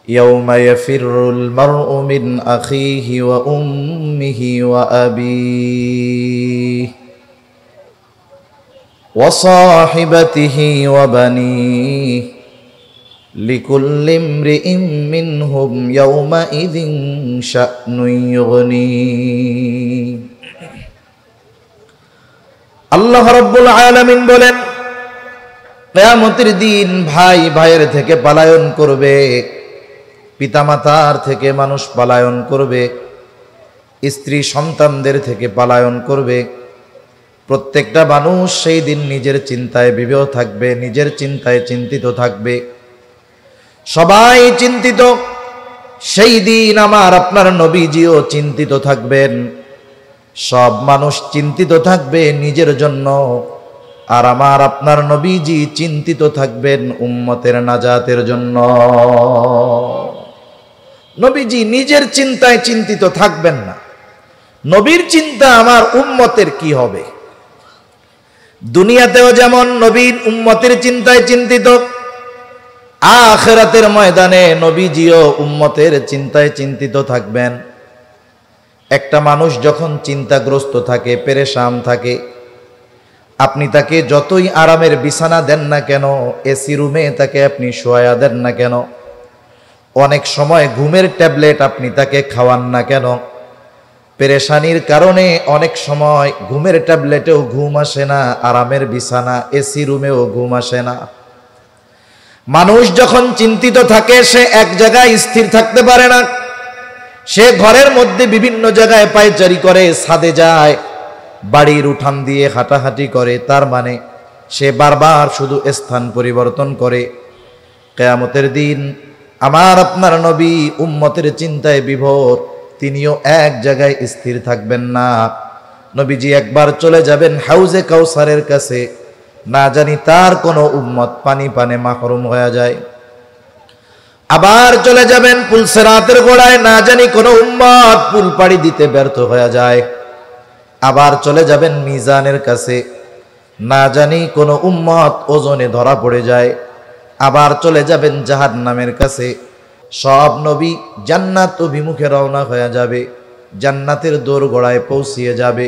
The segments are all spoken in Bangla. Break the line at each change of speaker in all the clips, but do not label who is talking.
يوم يفر المرء من أخيه وأمه وأبيه وصاحبته وبنيه لكل امرئ منهم يومئذ شأن يغنيه আল্লাহ রাব্বুল আলামিন বলেন, কিয়ামতের দিন ভাই ভাইয়ের থেকে পলায়ন করবে, পিতামাতার থেকে মানুষ পলায়ন করবে, স্ত্রী সন্তানদের থেকে পলায়ন করবে। প্রত্যেকটা মানুষ সেই দিন নিজের চিন্তায় বিভোর থাকবে, নিজের চিন্তায় চিন্তিত থাকবে। সবাই চিন্তিত। সেই দিন আমার আপনার নবীজিও চিন্তিত থাকবেন। সব মানুষ চিন্তিত থাকবে নিজের জন্য, আর আমার আপনার নবীজি চিন্তিত থাকবেন উম্মতের নাজাতের জন্য। নবীজি নিজের চিন্তায় চিন্তিত থাকবেন না, নবীর চিন্তা আমার উম্মতের কি হবে। দুনিয়াতেও যেমন নবীর উম্মতের চিন্তায় চিন্তিত, আখিরাতের ময়দানে নবীজিও উম্মতের চিন্তায় চিন্তিত থাকবেন। একটা মানুষ যখন চিন্তাগ্রস্ত থাকে, পেরেশান থাকে, আপনি তাকে যতই আরামের বিছানা দেন না কেন, এসি রুমে তাকে আপনি শোয়া দেন না কেন, অনেক সময় ঘুমের ট্যাবলেট আপনি তাকে খাওয়ান না কেন, পেরেশানির কারণে অনেক সময় ঘুমের ট্যাবলেটেও ঘুম আসে না, আরামের বিছানা এসি রুমেও ঘুম আসে না। মানুষ যখন চিন্তিত থাকে সে এক জায়গায় স্থির থাকতে পারে না। সে ঘরের মধ্যে বিভিন্ন জায়গায় পায়চারি করে, ছাদে যায়, বাড়ির উঠান দিয়ে হাঁটাহাঁটি করে, তার মানে সে বারবার শুধু স্থান পরিবর্তন করে। কিয়ামতের দিন আমার আপনার নবী উম্মতের চিন্তায় বিভোর, তিনিও এক জায়গায় স্থির থাকবেন না। নবীজি একবার চলে যাবেন হাউজে কাউসারের কাছে, না জানি তার কোনো উম্মত পানি পানে মাহরুম হয়ে যায়। আবার চলে যাবেন পুলসেরাতের গোড়ায়, না জানি কোনো উম্মত পুল পাড়ি দিতে ব্যর্থ হয়ে যায়। আবার চলে যাবেন মিজানের কাছে, না জানি কোনো উম্মত ওজনে ধরা পড়ে যায়। আবার চলে যাবেন জাহান্নামের কাছে। সব নবী জান্নাত অভিমুখে রওনা হয়ে যাবে, জান্নাতের দোরগোড়ায় পৌঁছিয়ে যাবে।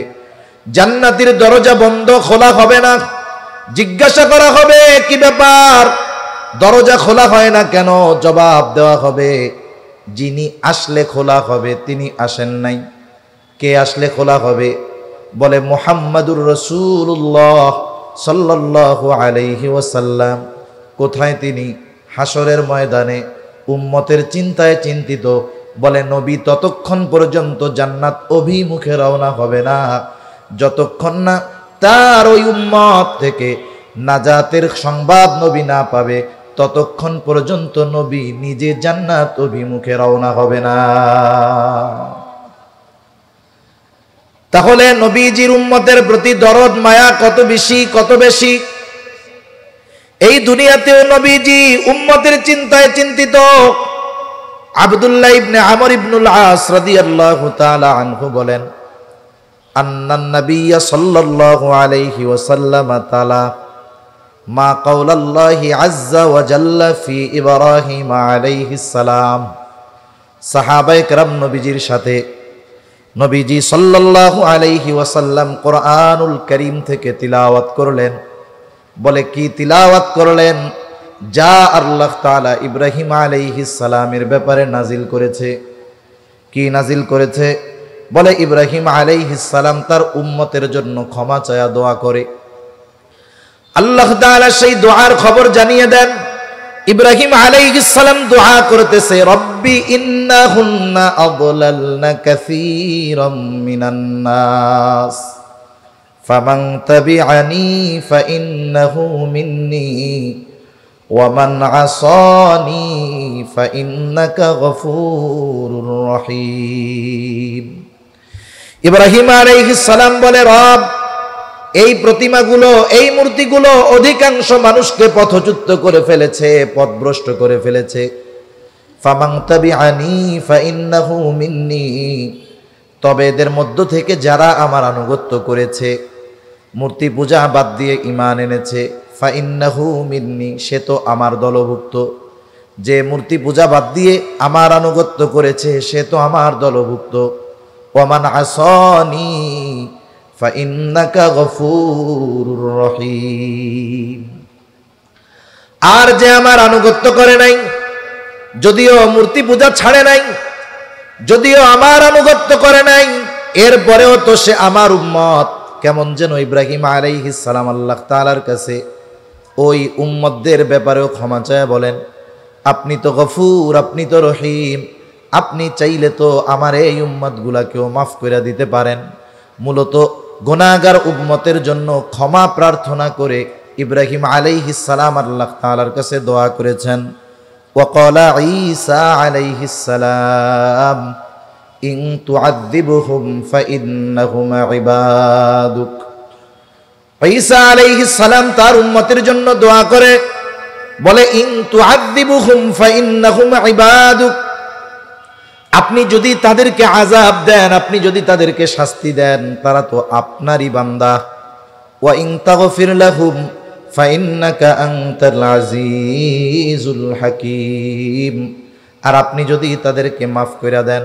জান্নাতের দরজা বন্ধ, খোলা হবে না। জিজ্ঞাসা করা হবে, কি ব্যাপার, দরজা খোলা হয় না কেন? জবাব দেওয়া হবে, যিনি আসলে খোলা হবে তিনি আসেন নাই। কে আসলে খোলা হবে? বলে মুহাম্মাদুর রাসূলুল্লাহ সাল্লাল্লাহু আলাইহি ওয়াসাল্লাম। কোথায় তিনি? হাসরের ময়দানে উম্মতের চিন্তায় চিন্তিত। বলে নবী ততক্ষণ পর্যন্ত জান্নাত অভিমুখে রওনা হবে না, যতক্ষণ না তার ওই উম্মত থেকে নাজাতের সংবাদ নবী না পাবে, ততক্ষণ পর্যন্ত নবী নিজে জান্নাত অভিমুখে রওনা হবে না। তাহলে নবীজির উম্মতের প্রতি দরদ মায়া কত বেশি, কত বেশি। এই দুনিয়াতেও নবীজি উম্মতের চিন্তায় চিন্তিত। আব্দুল্লাহ ইবনে আমর ইবনুল আস রাদিয়াল্লাহু তাআলা আনহু বলেন, আন্নান নাবিয়্য সাল্লাল্লাহু আলাইহি ওয়াসাল্লাম তাআলা মা কাওলাল্লাহি আযজা ওয়া জাল্লা ফি ইব্রাহিম আলাইহিস সালাম। সাহাবায়ে কেরাম নবীজির সাথে নবীজি সাল্লাল্লাহু আলাইহি ওয়াসাল্লাম কোরআনুল কারীম থেকে তিলাওয়াত করলেন। বলে কি তিলাওয়াত করলেন? যা আল্লাহ তাআলা ইব্রাহিম আলাইহিস সালামের ব্যাপারে নাজিল করেছে। কি নাজিল করেছে? বলে ইব্রাহিম আলাইহিস সালাম তার উম্মতের জন্য ক্ষমা চায়া দোয়া করে। আল্লাহ তাআলা সেই দোয়ার খবর জানিয়ে দেন। ইব্রাহিম আলাইহিস সালাম দোয়া করতেছে, রব্বি ইন্নাহুন্না আদলালনা কাসীরাম মিনান নাস ফামান তাবিআনি ফাইন্নাহু মিন্নি ওয়া মান আসানি ফাইন্নাকা গফুরুর রহিম। ইব্রাহিম আলাইহিস সালাম বলে, রব, এই প্রতিমাগুলো, এই মূর্তিগুলো অধিকাংশ মানুষকে পথচ্যুত করে ফেলেছে, পথভ্রষ্ট করে ফেলেছে। ফামান তাবিআনি ফাইন্নাহু মিন্নি, তবে এদের মধ্য থেকে যারা আমার আনুগত্য করেছে, মূর্তি পূজা বাদ দিয়ে ঈমান এনেছে, ফাইন্নাহু মিন্নি, সে তো আমার দলভুক্ত। যে মূর্তি পূজা বাদ দিয়ে আমার আনুগত্য করেছে সে তো আমার দলভুক্ত। ওয়ামান আসানি ফাইন্নাকা গফুরুর রহিম। আর যে আমার আনুগত্য করে নাই, যদিও মূর্তি পূজা ছাড়ে নাই, যদিও আমার আনুগত্য করে নাই, এরপরেও তো সে আমার উম্মত। কেমন যেন ইব্রাহিম আলাইহিস সালাম আল্লাহ তাআলার কাছে ওই উম্মতদের ব্যাপারেও ক্ষমা চায় বলেন, আপনি তো গফুর, আপনি তো রহিম, আপনি চাইলে তো আমার এই উম্মতগুলাকেও মাফ করে দিতে পারেন। মূলত গুনাহগার উম্মতের জন্য ক্ষমা প্রার্থনা করে ইব্রাহিম আলাইহিস সালাম আল্লাহ তাআলার কাছে দোয়া করেছেন। ওয়াকালা ঈসা আলাইহিস সালাম ইন তুআযিবহুম ফাইন্নাহুম ইবাদুক। ঈসা আলাইহিস সালাম তার উম্মতের জন্য দোয়া করে বলে, ইন তুআযিবহুম ফাইন্নাহুম ইবাদুক, আপনি যদি তাদেরকে আযাব দেন, আপনি যদি তাদেরকে শাস্তি দেন, তারা তো আপনারই বান্দা। ওয়া ইন তাগফির লাহুম ফাইন্নাকা আনতাল আজিজুল হাকীম, আর আপনি যদি তাদেরকে মাফ করে দেন,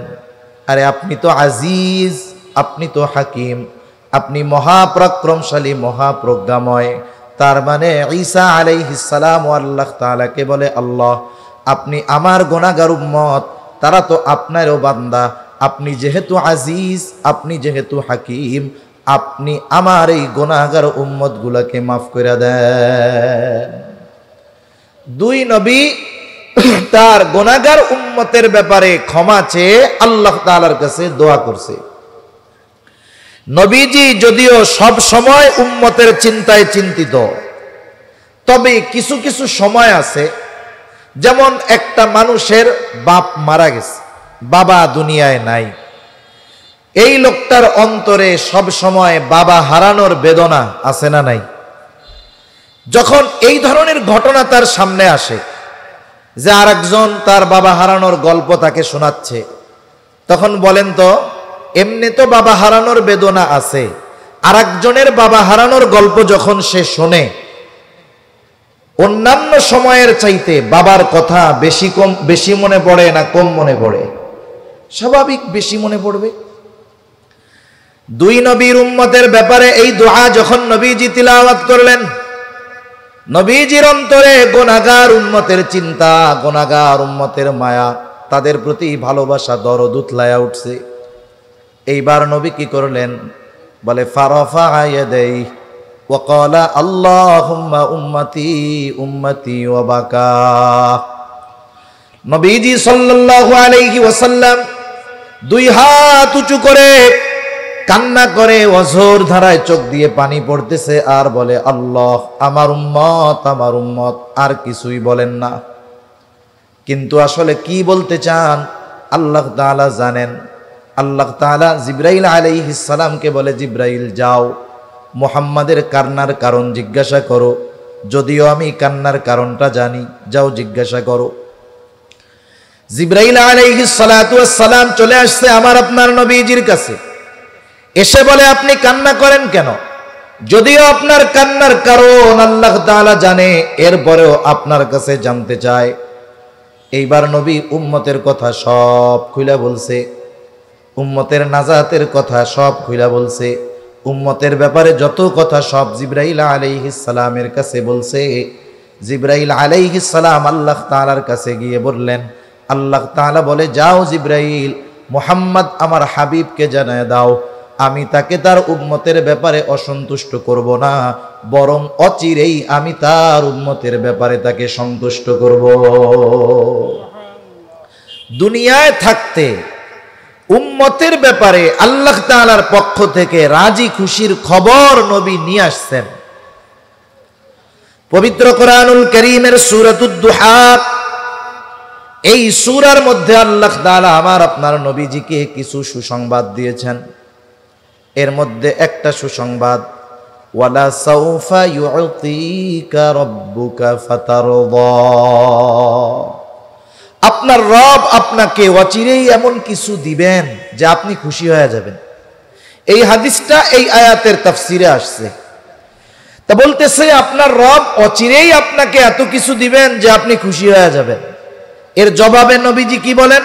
আরে আপনি তো আজিজ, আপনি তো হাকিম, আপনি মহাপরাক্রমশালী, মহাপ্রজ্ঞাময়। তার মানে ঈসা আলাইহিস সালাম আল্লাহ তাআলাকে বলে, আল্লাহ আপনি আমার গুনাহগার উম্মত, তারা তো আপনারও বান্দা, আপনি যেহেতু আজিজ, আপনি যেহেতু হাকিম, আপনি আমার এই গুনাহগার উম্মতগুলোকে মাফ করে দেন। দুই নবী তার গুনাহগার উম্মতের ব্যাপারে ক্ষমা চেয়ে আল্লাহ তাআলার কাছে দোয়া করছে। নবীজি যদিও সব সময় উম্মতের চিন্তায় চিন্তিত, তবে কিছু কিছু সময় আছে, যেমন একটা মানুষের বাপ মারা গেছে, বাবা দুনিয়ায় নাই, এই লোকটার অন্তরে সব সময় বাবা হারানোর বেদনা আছে না নাই? যখন এই ধরনের ঘটনা তার সামনে আসে যে আরেকজন তার বাবা হারানোর গল্প তাকে শোনাচ্ছে, তখন বলেন তো, এমনি তো বাবা হারানোর বেদনা আছে, আরেকজনের বাবা হারানোর গল্প যখন সে শোনে, অন্যান্য সময়ের চাইতে বাবার কথা বেশি মনে পড়ে না কম মনে পড়ে? স্বাভাবিক বেশি মনে পড়বে। দুই নবীর উম্মতের ব্যাপারে এই দোয়া যখন নবীজি তিলাওয়াত করলেন, নবীজির অন্তরে গুনাহগার উম্মতের চিন্তা, গুনাহগার উম্মতের মায়া, তাদের প্রতি ভালোবাসা, দরদ উতলায়া উঠছে। এইবার নবী কি করলেন? বলে ফারাফা ইয়াদাইহি ওয়া ক্বালা আল্লাহুম্মা উম্মতি উম্মতি ওয়া বাকা। নবীজি সাল্লাল্লাহু আলাইহি ওয়াসাল্লাম দুই হাত উঁচু করে কান্না করে, অঝোর ধারায় চোখ দিয়ে পানি পড়তেছে, আর বলে, আল্লাহ আমার উম্মত, আমার উম্মত, আর কিছুই বলেন না। কিন্তু আসলে কি বলতে চান আল্লাহ তাআলা জানেন। আল্লাহ তাআলা জিবরাইল আলাইহিস সালামকে বলে, জিবরাইল যাও মুহাম্মাদের কান্নার কারণ জিজ্ঞাসা করো, যদিও আমি কান্নার কারণটা জানি, যাও জিজ্ঞাসা করো। জিবরাইল আলাইহিস সালাতু ওয়াস সালাম চলে আসছে আমার আপনার নবীজির কাছে, এসে বলে, আপনি কান্না করেন কেন? যদিও আপনার কান্নার কারণ আল্লাহ তাআলা জানে, এরপরেও আপনার কাছে জানতে চায়। এইবার নবী উম্মতের কথা সব খুলে বলছে, উম্মতের নাজাতের কথা সব খুলে বলছে, উম্মতের ব্যাপারে যত কথা সব জিবরাইল আলাইহিস সালামের কাছে বলছে। জিবরাইল আলাইহিস সালাম আল্লাহ তাআলার কাছে গিয়ে বললেন, আল্লাহ তাআলা বলে, যাও জিবরাইল, মুহাম্মদ আমার হাবিবকে জানায় দাও, আমি তাকে তার উম্মতের ব্যাপারে অসন্তুষ্ট করব না, বরং অচিরেই আমি তার উম্মতের ব্যাপারে তাকে সন্তুষ্ট করব। দুনিয়ায় থাকতে উম্মতের ব্যাপারে আল্লাহ তাআলার পক্ষ থেকে রাজি খুশির খবর নবী নিয়ে আসছেন। পবিত্র কোরআনুল কারীমের সূরাতুদ দুহা, এই সূরার মধ্যে আল্লাহ তাআলা আমার আপনার নবীজিকে কিছু সুসংবাদ দিয়েছেন। এর মধ্যে একটা সুসংবাদ, ওয়ালা সাউফা ইউতিকা রাব্বুকা ফাতারদা, আপনার রব আপনাকে অচিরেই এমন কিছু দিবেন যে আপনি খুশি হয়ে যাবেন। এই হাদিসটা এই আয়াতের তাফসিরে আসছে। তা বলতেছে আপনার রব অচিরেই আপনাকে এত কিছু দিবেন যে আপনি খুশি হয়ে যাবেন। এর জবাবে নবীজি কি বলেন?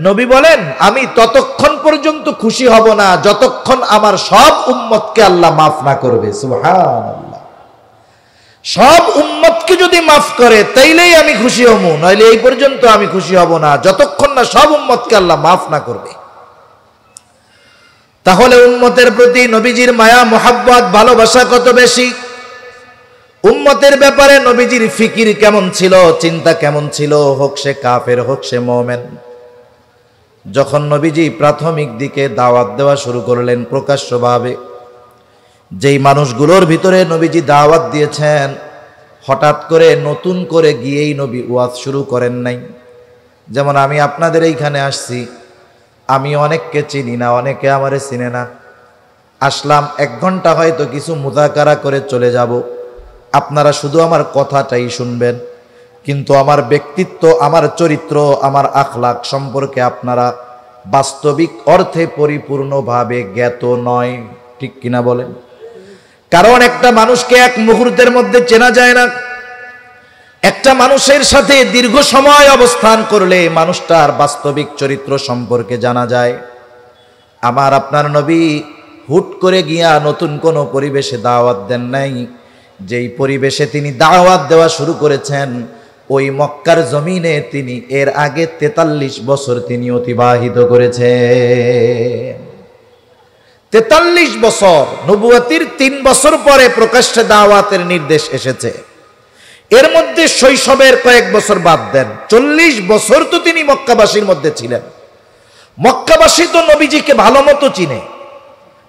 নবী বলেন, আমি ততক্ষণ পর্যন্ত খুশি হব না যতক্ষণ আমার সব উম্মতকে আল্লাহ মাফ না করবে। সুবহানাল্লাহ। সব উম্মতকে যদি মাফ করে তাইলেই আমি খুশি হব, নইলে এই পর্যন্ত আমি খুশি হব না যতক্ষণ না সব উম্মতকে আল্লাহ মাফ না করবে। তাহলে উম্মতের প্রতি নবীজির মায়া, মোহাব্বত, ভালোবাসা কত বেশি। উম্মতের ব্যাপারে নবীজির ফিকির কেমন ছিল, চিন্তা কেমন ছিল, হোক সে কাফের হোক সে মুমিন। যখন নবীজি প্রাথমিক দিকে দাওয়াত দেওয়া শুরু করলেন প্রকাশ্যভাবে, যেই মানুষগুলোর ভিতরে নবীজি দাওয়াত দিয়েছেন, হঠাৎ করে নতুন করে গিয়েই নবী ওয়াজ শুরু করেন নাই। যেমন আমি আপনাদের এইখানে আসছি, আমি অনেককে চিনি না, অনেকে আমারে চিনে না। আসলাম, 1 ঘন্টা হয়তো কিছু মুযাকারা করে চলে যাব, আপনারা শুধু আমার কথাটাই শুনবেন, কিন্তু আমার ব্যক্তিত্ব, আমার চরিত্র, আমার আখলাক সম্পর্কে আপনারা বাস্তবিক অর্থে পরিপূর্ণভাবে জ্ঞাত নয়। ঠিক কিনা বলেন? কারণ একটা মানুষকে এক মুহূর্তের মধ্যে চেনা যায় না। একটা মানুষের সাথে দীর্ঘ সময় অবস্থান করলে মানুষটার বাস্তবিক চরিত্র সম্পর্কে জানা যায়। আমার আপনার নবী হুট করে গিয়া নতুন কোনো পরিবেশে দাওয়াত দেন নাই। যেই পরিবেশে তিনি দাওয়াত দেওয়া শুরু করেছেন, ওই মক্কার জমিনে তিনি এর আগে 43 বছর তিনি অতিবাহিত করেছেন। 43 বছর, নবুয়তির 3 বছর পরে প্রকাশ্যে দাওয়াতের নির্দেশ এসেছে। এর মধ্যে শৈশবের কয়েক বছর বাদ দেন, 40 বছর তো তিনি মক্কাবাসীর মধ্যে ছিলেন। মক্কাবাসী তো নবীজিকে ভালো মতো চিনে,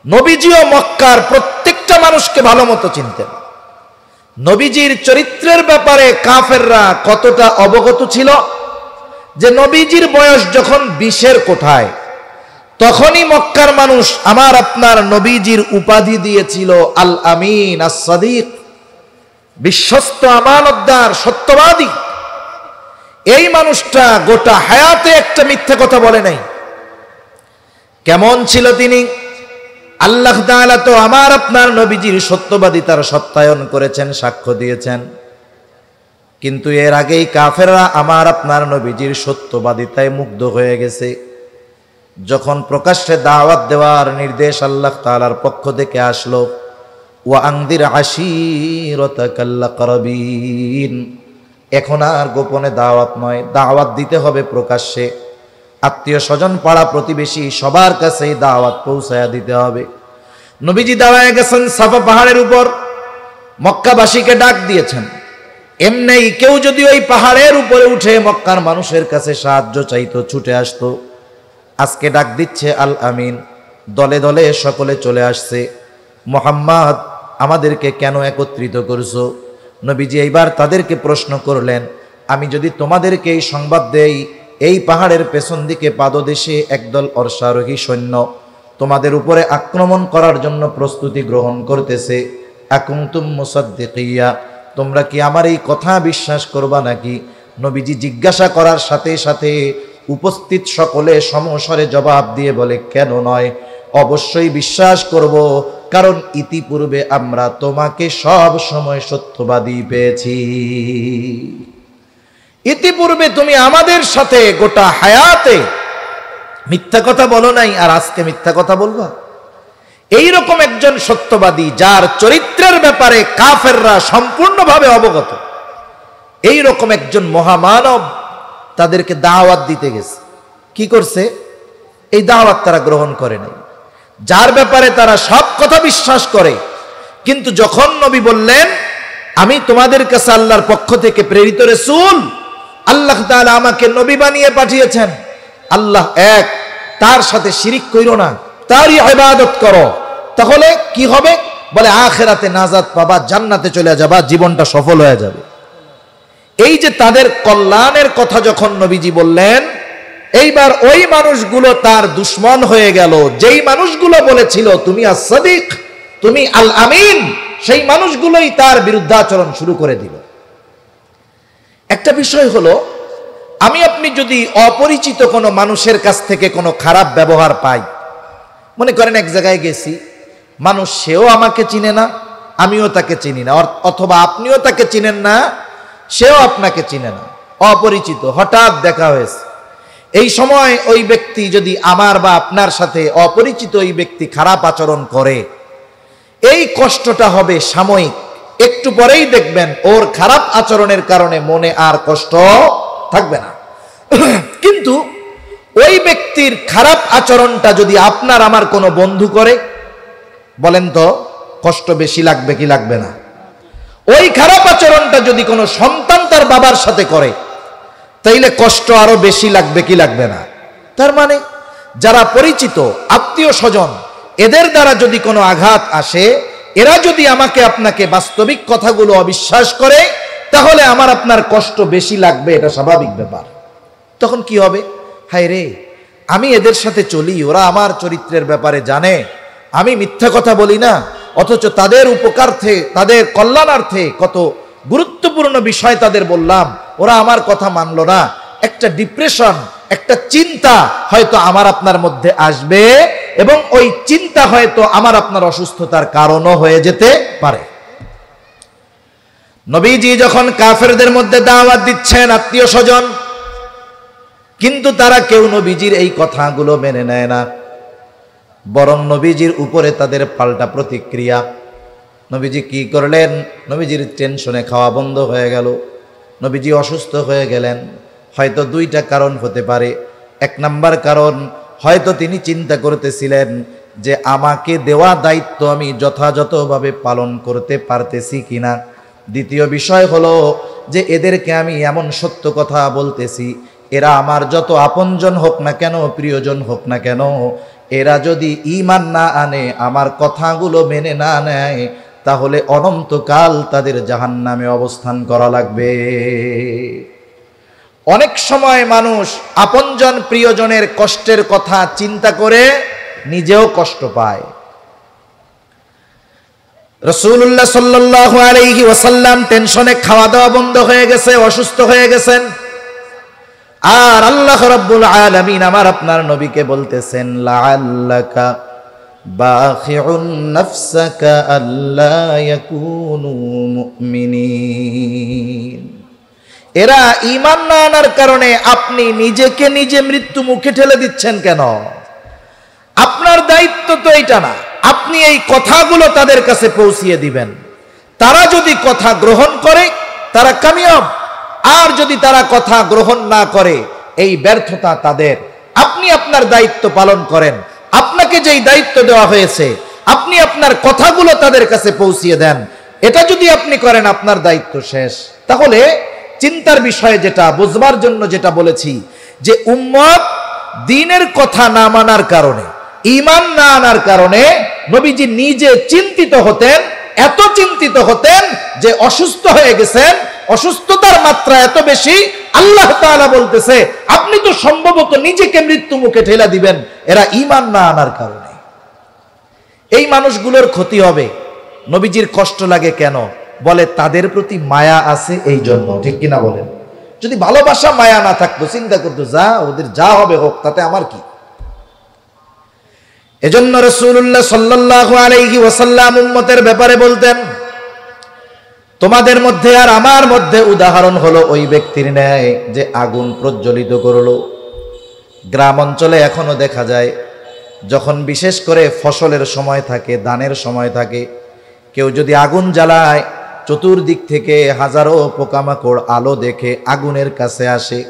নবীজিও মক্কার প্রত্যেকটা মানুষকে ভালো মতো চিনতেন। নবীজির চরিত্রের ব্যাপারে কাফেররা কতটা অবগত ছিল যে নবীজির বয়স যখন 20-এর কোঠায়, তখনই মক্কার মানুষ আমার আপনার নবীজির উপাধি দিয়েছিল আল আমিন, আস সাদিক, বিশ্বস্ত, আমানতদার, সত্যবাদী। এই মানুষটা গোটা হায়াতে একটা মিথ্যা কথা বলে নাই। কেমন ছিল তিনি? আল্লাহ তাআলা তো আমার আপনার নবীজির সত্যবাদিতার সত্যায়ন করেছেন, সাক্ষ্য দিয়েছেন। কিন্তু এর আগেই কাফেররা আমার আপনার নবীজির সত্যবাদিতায় মুগ্ধ হয়ে গেছে। যখন প্রকাশ্যে দাওয়াত দেওয়ার নির্দেশ আল্লাহ তাআলার পক্ষ থেকে আসলো, ওয়া আনদির আশীরাতাকাল আকরাবিন, এখন আর গোপনে দাওয়াত নয়, দাওয়াত দিতে হবে প্রকাশ্যে। আত্মীয় স্বজন, পাড়া প্রতিবেশী সবার কাছেই দাওয়াত পৌঁছায়া দিতে হবে। নবীজি দাঁড়ায় গেছেন সাফা পাহাড়ের উপর, মক্কাবাসীকে ডাক দিয়েছেন। এমনি কেউ যদি ওই পাহাড়ের উপরে উঠে মক্কার মানুষের কাছে সাহায্য চাইতো, ছুটে আসতো। আজকে ডাক দিচ্ছে আল আমিন, দলে দলে সকলে চলে আসছে। মুহাম্মদ, আমাদেরকে কেন একত্রিত করছো? নবীজি এইবার তাদেরকে প্রশ্ন করলেন, আমি যদি তোমাদেরকে এই সংবাদ দেই, এই পাহাড়ের পেছন দিকে পাদদেশে একদল অশ্বারোহী সৈন্য তোমাদের উপরে আক্রমণ করার জন্য প্রস্তুতি গ্রহণ করতেছে, আকুনতুম মুসাদ্দিকিয়া, তোমরা কি আমার এই কথা বিশ্বাস করবা নাকি? নবীজি জিজ্ঞাসা করার সাথে সাথে উপস্থিত সকলে সমস্বরে জবাব দিয়ে বলে, কেন নয়, অবশ্যই বিশ্বাস করব, কারণ ইতিপূর্বে আমরা তোমাকে সব সময় সত্যবাদী পেয়েছি। ইতিপূর্বে তুমি আমাদের সাথে গোটা হায়াতে মিথ্যা কথা বলো নাই, আর আজকে মিথ্যা কথা বলবা? এইরকম একজন সত্যবাদী, যার চরিত্রের ব্যাপারে কাফেররা সম্পূর্ণভাবে অবগত, এইরকম একজন মহামানব তাদেরকে দাওয়াত দিতে গেছে। কি করছে? এই দাওয়াত তারা গ্রহণ করে নাই, যার ব্যাপারে তারা সব কথা বিশ্বাস করে। কিন্তু যখন নবী বললেন, আমি তোমাদের কাছে আল্লাহর পক্ষ থেকে প্রেরিত রাসূল, আল্লাহ তাআলা আমাকে নবী বানিয়ে পাঠিয়েছেন, আল্লাহ এক, তার সাথে শিরিক কইরো না, তারই ইবাদত করো, তাহলে কি হবে? বলে আখিরাতে নাজাত পাবা, জান্নাতে চলে যাবা, জীবনটা সফল হয়ে যাবে। এই যে তাদের কল্যাণের কথা যখন নবীজি বললেন, এইবার ওই মানুষগুলো তার দুশ্মন হয়ে গেল। যেই মানুষগুলো বলেছিল তুমি আস-সাদিক, তুমি আল আমিন, সেই মানুষগুলোই তার বিরুদ্ধাচরণ শুরু করে দিল। একটা বিষয় হলো, আমি আপনি যদি অপরিচিত কোনো মানুষের কাছ থেকে কোনো খারাপ ব্যবহার পাই, মনে করেন এক জায়গায় গেছি, মানুষ সেও আমাকে চিনে না, আমিও তাকে চিনি না, অথবা আপনিও তাকে চিনেন না, সেও আপনাকে চিনে না, অপরিচিত, হঠাৎ দেখা হয়েছে। এই সময় ওই ব্যক্তি যদি আমার বা আপনার সাথে, অপরিচিত ওই ব্যক্তি খারাপ আচরণ করে, এই কষ্টটা হবে সাময়িক, একটু পরেই দেখবেন ওর খারাপ আচরণের কারণে মনে আর কষ্ট থাকবে না। কিন্তু ওই ব্যক্তির খারাপ আচরণটা যদি আপনার আমার কোনো বন্ধু করে, বলেন তো কষ্ট বেশি লাগবে কি লাগবে না? ওই খারাপ আচরণটা যদি কোনো সন্তান তার বাবার সাথে করে, তাইলে কষ্ট আরো বেশি লাগবে কি লাগবে না? তার মানে যারা পরিচিত, আত্মীয় স্বজন, এদের দ্বারা যদি কোনো আঘাত আসে, এরা যদি আমাকে আপনাকে বাস্তবিক কথাগুলো অবিশ্বাস করে, তাহলে আমার আপনার কষ্ট বেশি লাগবে, এটা স্বাভাবিক ব্যাপার। তখন কি হবে? হায় রে, আমি এদের সাথে চলি, ওরা আমার চরিত্রের ব্যাপারে জানে, আমি মিথ্যা কথা বলি না, অথচ তাদের উপকারার্থে, তাদের কল্যাণার্থে কত গুরুত্বপূর্ণ বিষয় তাদের বললাম, ওরা আমার কথা মানলো না। একটা ডিপ্রেশন, একটা চিন্তা হয়তো আমার আপনার মধ্যে আসবে, এবং ওই চিন্তা হয়তো আমার আপনার অসুস্থতার কারণও হয়ে যেতে পারে। নবীজি যখন কাফেরদের মধ্যে দাওয়াত দিচ্ছেন, আত্মীয় স্বজন, কিন্তু তারা কেউ নবীজির এই কথাগুলো মেনে নেয় না, বরং নবীজির উপরে তাদের পাল্টা প্রতিক্রিয়া। নবীজি কি করলেন? নবীজির টেনশনে খাওয়া বন্ধ হয়ে গেল, নবীজি অসুস্থ হয়ে গেলেন। হয়তো দুইটা কারণ হতে পারে। এক নাম্বার কারণ, হয়তো তিনি চিন্তা করতেছিলেন যে আমাকে দেওয়া দায়িত্ব আমি যথাযথভাবে পালন করতে পারতেছি কিনা। দ্বিতীয় বিষয় হলো যে এদেরকে আমি এমন সত্য কথা বলতেছি, এরা আমার যত আপনজন হোক না কেন, প্রিয়জন হোক না কেন, এরা যদি ঈমান না আনে, আমার কথাগুলো মেনে না নেয়, তাহলে অনন্তকাল তাদের জাহান্নামে অবস্থান করা লাগবে। অনেক সময় মানুষ আপনজন প্রিয়জনের কষ্টের কথা চিন্তা করে নিজেও কষ্ট পায়। রাসূলুল্লাহ সাল্লাল্লাহু আলাইহি ওয়াসাল্লাম টেনশনে খাওয়া দাওয়া বন্ধ হয়ে গেছে, অসুস্থ হয়ে গেছেন, আর আল্লাহ রাব্বুল আলামিন আমার আপনার নবীকে বলতেছেন, লাআল্লাকা বাখিউন নাফসাকা আল্লা ইয়াকুনু মুমিনিন। এরা ঈমান না আনার কারণে আপনি নিজেকে নিজে মৃত্যু মুখে ঠেলে দিচ্ছেন কেন? আপনার দায়িত্ব তো এটা না। আপনি এই কথাগুলো তাদের কাছে পৌঁছিয়ে দিবেন। তারা যদি কথা গ্রহণ করে তারা কামিয়াব, আর যদি তারা কথা গ্রহণ না করে এই ব্যর্থতা তাদের। আপনি আপনার দায়িত্ব পালন করেন। আপনাকে যেই দায়িত্ব দেওয়া হয়েছে, আপনি আপনার কথাগুলো তাদের কাছে পৌঁছিয়ে দেন। এটা যদি আপনি করেন, আপনার দায়িত্ব শেষ। তাহলে চিন্তার বিষয় যেটা, বুঝবার জন্য যেটা বলেছি, যে উম্মত দ্বীনের কথা না মানার কারণে, ঈমান না আনার কারণে নবীজি নিজে চিন্তিত হতেন, এত চিন্তিত হতেন যে অসুস্থ হয়ে গেছেন। অসুস্থতার মাত্রা এত বেশি, আল্লাহ তাআলা বলতেছে আপনি তো সম্ভবত নিজেকে মৃত্যু মুখে ঠেলা দিবেন, এরা ঈমান না আনার কারণে। এই মানুষগুলোর ক্ষতি হবে। নবীজির কষ্ট লাগে কেন? বলে তাদের প্রতি মায়া আছে এই জন্য। ঠিক কিনা বলেন? যদি ভালোবাসা মায়া না থাকতো, চিন্তা করতো যা ওদের যা হবে হোক, তাতে আমার কি। এজন্য রাসূলুল্লাহ সাল্লাল্লাহু আলাইহি ওয়াসাল্লাম উম্মতের ব্যাপারে বলতেন, তোমাদের মধ্যে আর আমার মধ্যে উদাহরণ হলো ওই ব্যক্তির ন্যায় যে আগুন প্রজ্বলিত করলো। গ্রাম অঞ্চলে এখনো দেখা যায়, যখন বিশেষ করে ফসলের সময় থাকে, ধানের সময় থাকে, কেউ যদি আগুন জ্বালায়, চতুর্দিক থেকে হাজারো পোকামাকড় আলো দেখে আগুনের কাছে আসে।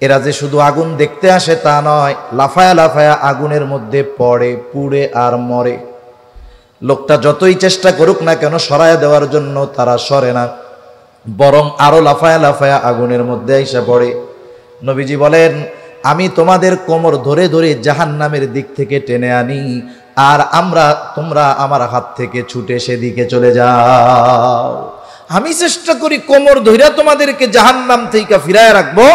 এরা যে শুধু আগুন দেখতে আসে তা নয়, লাফায়া লাফায়া আগুনের মধ্যে পড়ে, পুড়ে আর মরে। লোকটা যতই চেষ্টা করুক না কেন সরায়া দেওয়ার জন্য, তারা সরে না, বরং আরো লাফায়া লাফায়া আগুনের মধ্যে এসে পড়ে। নবীজি বলেন, আমি তোমাদের কোমর ধরে ধরে জাহান্নামের দিক থেকে টেনে আনি, আর তোমরা আমার হাত থেকে ছুটে সেদিকে চলে যাও। আমি চেষ্টা করি কোমর ধইরা তোমাদেরকে জাহান্নাম থেকে ফিরায় রাখবো,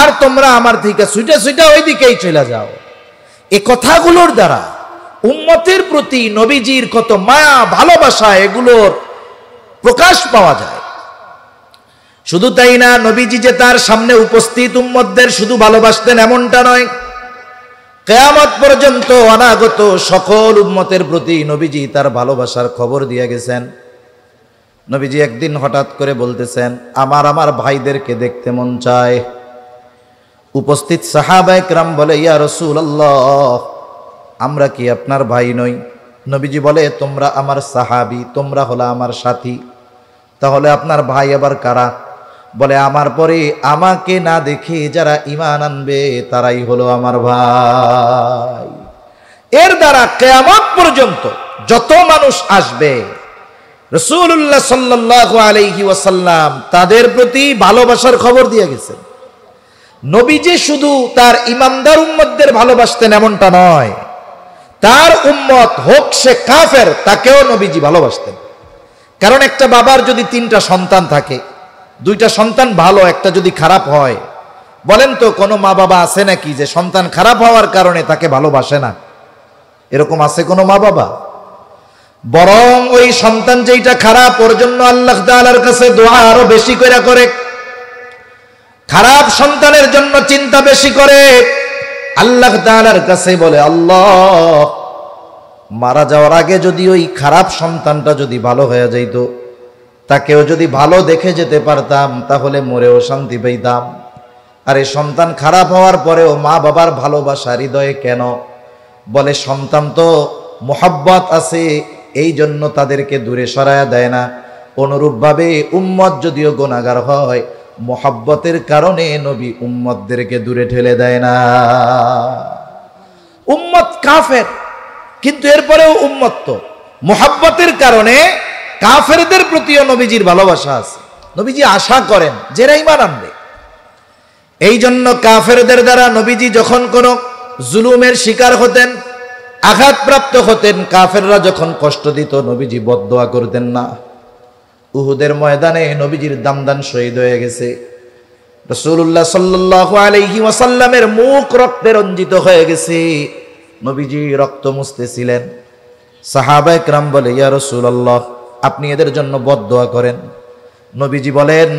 আর তোমরা আমার থেকে ছুটে ছুটে ওই দিকেই চলে যাও। এই কথাগুলোর দ্বারা উম্মতের প্রতি নবীজির কত মায়া, ভালোবাসা, এগুলোর প্রকাশ পাওয়া যায়। শুধু তাই না, নবীজি যে তার সামনে উপস্থিত উম্মতদের শুধু ভালোবাসতেন এমনটা নয়, কিয়ামত পর্যন্ত অনাগত সকল উম্মতের প্রতি নবীজি তার ভালোবাসার খবর দিয়ে গেছেন। নবীজি একদিন হঠাৎ করে বলতেছেন, আমার ভাইদেরকে দেখতে মন চায়। উপস্থিত সাহাবায়ে কেরাম বলে, ইয়া রাসূলুল্লাহ, আমরা কি আপনার ভাই নই? নবীজি বলে, তোমরা আমার সাহাবী, তোমরা হলো আমার সাথী, তাহলে আপনার ভাই আবার কারা? বলে, আমার পরে আমাকে না দেখে যারা ঈমান আনবে তারাই হলো আমার ভাই। এর দ্বারা কিয়ামত পর্যন্ত যত মানুষ আসবে, রাসূলুল্লাহ সাল্লাল্লাহু আলাইহি ওয়াসাল্লাম তাদের প্রতি ভালোবাসার খবর দিয়ে গেছেন। নবীজি শুধু তার ইমানদার উম্মতদের ভালোবাসতেন এমনটা নয়, তার উম্মত হোক সে কাফের, তাকেও নবীজি ভালোবাসতেন। কারণ একটা বাবার যদি 3টা সন্তান থাকে, 2টা সন্তান ভালো, একটা যদি খারাপ হয়, বলেন তো কোনো মা বাবা আছে নাকি যে সন্তান খারাপ হওয়ার কারণে তাকে ভালোবাসে না? এরকম আছে কোনো মা বাবা? বরং ওই সন্তান যেটা খারাপ, ওর জন্য আল্লাহ তাআলার কাছে দোয়া আরো বেশি করে, খারাপ সন্তানের জন্য চিন্তা বেশি করে। আল্লাহ তাআলার কাছে বলে, আল্লাহ, মারা যাওয়ার আগে যদি ওই খারাপ সন্তানটা যদি ভালো হয়ে যাইত, তাকেও যদি ভালো দেখে যেতে পারতাম, তাহলে মরেও শান্তি পেতাম। আর এই সন্তান খারাপ হওয়ার পরেও মা বাবার ভালোবাসা হৃদয়ে কেন? বলে, সন্তান তো মোহাব্বত আছে, এই জন্য তাদেরকে দূরে সরায়া দেয় না। অনুরূপভাবে উম্মত যদিও গুনাহগার হয়, মোহাব্বতের কারণে নবী উম্মতদেরকে দূরে ঠেলে দেয় না। উম্মত কাফের, কিন্তু এরপরেও উম্মত তো মোহাব্বতের কারণে কাফেরদের প্রতিও নবীজির ভালোবাসা আছে। নবীজি আশা করেন যারা ঈমান আনবে। এই জন্য কাফেরদের দ্বারা নবীজি যখন কোনো জুলুমের শিকার হতেন, আঘাতপ্রাপ্ত হতেন, কাফেররা যখন কষ্ট দিত, নবীজি বদদোয়া করতেন না। উহুদের ময়দানে নবীজির দামদান শহীদ হয়ে গেছে। রাসূলুল্লাহ সাল্লাল্লাহু আলাইহি ওয়াসাল্লামের মুখ রক্তে রঞ্জিত হয়ে গেছে, নবীজি রক্ত মুছতেছিলেন। সাহাবায়ে কেরাম বলে, ইয়া রাসূলুল্লাহ, আপনি এদের জন্য বদদোয়া করেন। নবীজি বলেন,